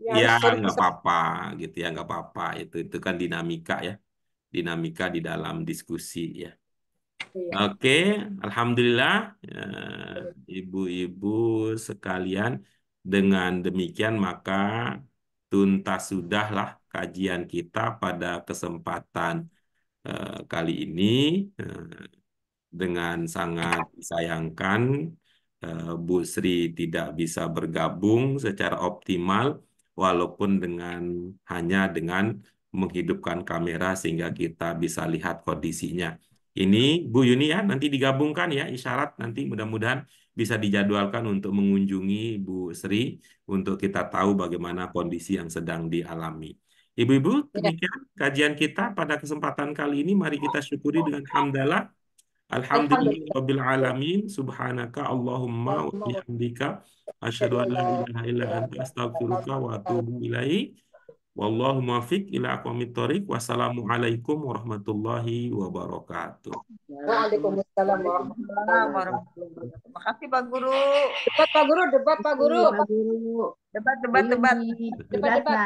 ya Ya, harus nggak bisa. apa-apa gitu ya, nggak apa-apa. Itu kan dinamika ya, dinamika di dalam diskusi ya. Iya. Oke, alhamdulillah, ibu-ibu sekalian. Dengan demikian maka tuntas sudahlah kajian kita pada kesempatan kali ini. Dengan sangat disayangkan Bu Sri tidak bisa bergabung secara optimal walaupun hanya dengan menghidupkan kamera sehingga kita bisa lihat kondisinya. Ini Bu Yuni ya nanti digabungkan ya isyarat nanti mudah-mudahan bisa dijadwalkan untuk mengunjungi Bu Sri untuk kita tahu bagaimana kondisi yang sedang dialami. Ibu-ibu, Iya. demikian kajian kita pada kesempatan kali ini. Mari kita syukuri dengan hamdalah. Alhamdulillah. Alhamdulillahirabbil alamin. Subhanaka Allahumma wa bihamdika asyhadu an la ilaha illa anta astaghfiruka wa atubu ilaik. Wallahu muwaffiq ila aqwamit thoriq. Wassalamualaikum warahmatullahi wabarakatuh. Waalaikumsalam Waalaikumsalam warahmatullahi wabarakatuh. warahmatullahi wabarakatuh. Makasih Pak Guru. Debat Pak Guru, debat Pak Guru. Pak Guru. Debat, Bu debat, debat. Yuni, Bu Debat, debat. Ratna.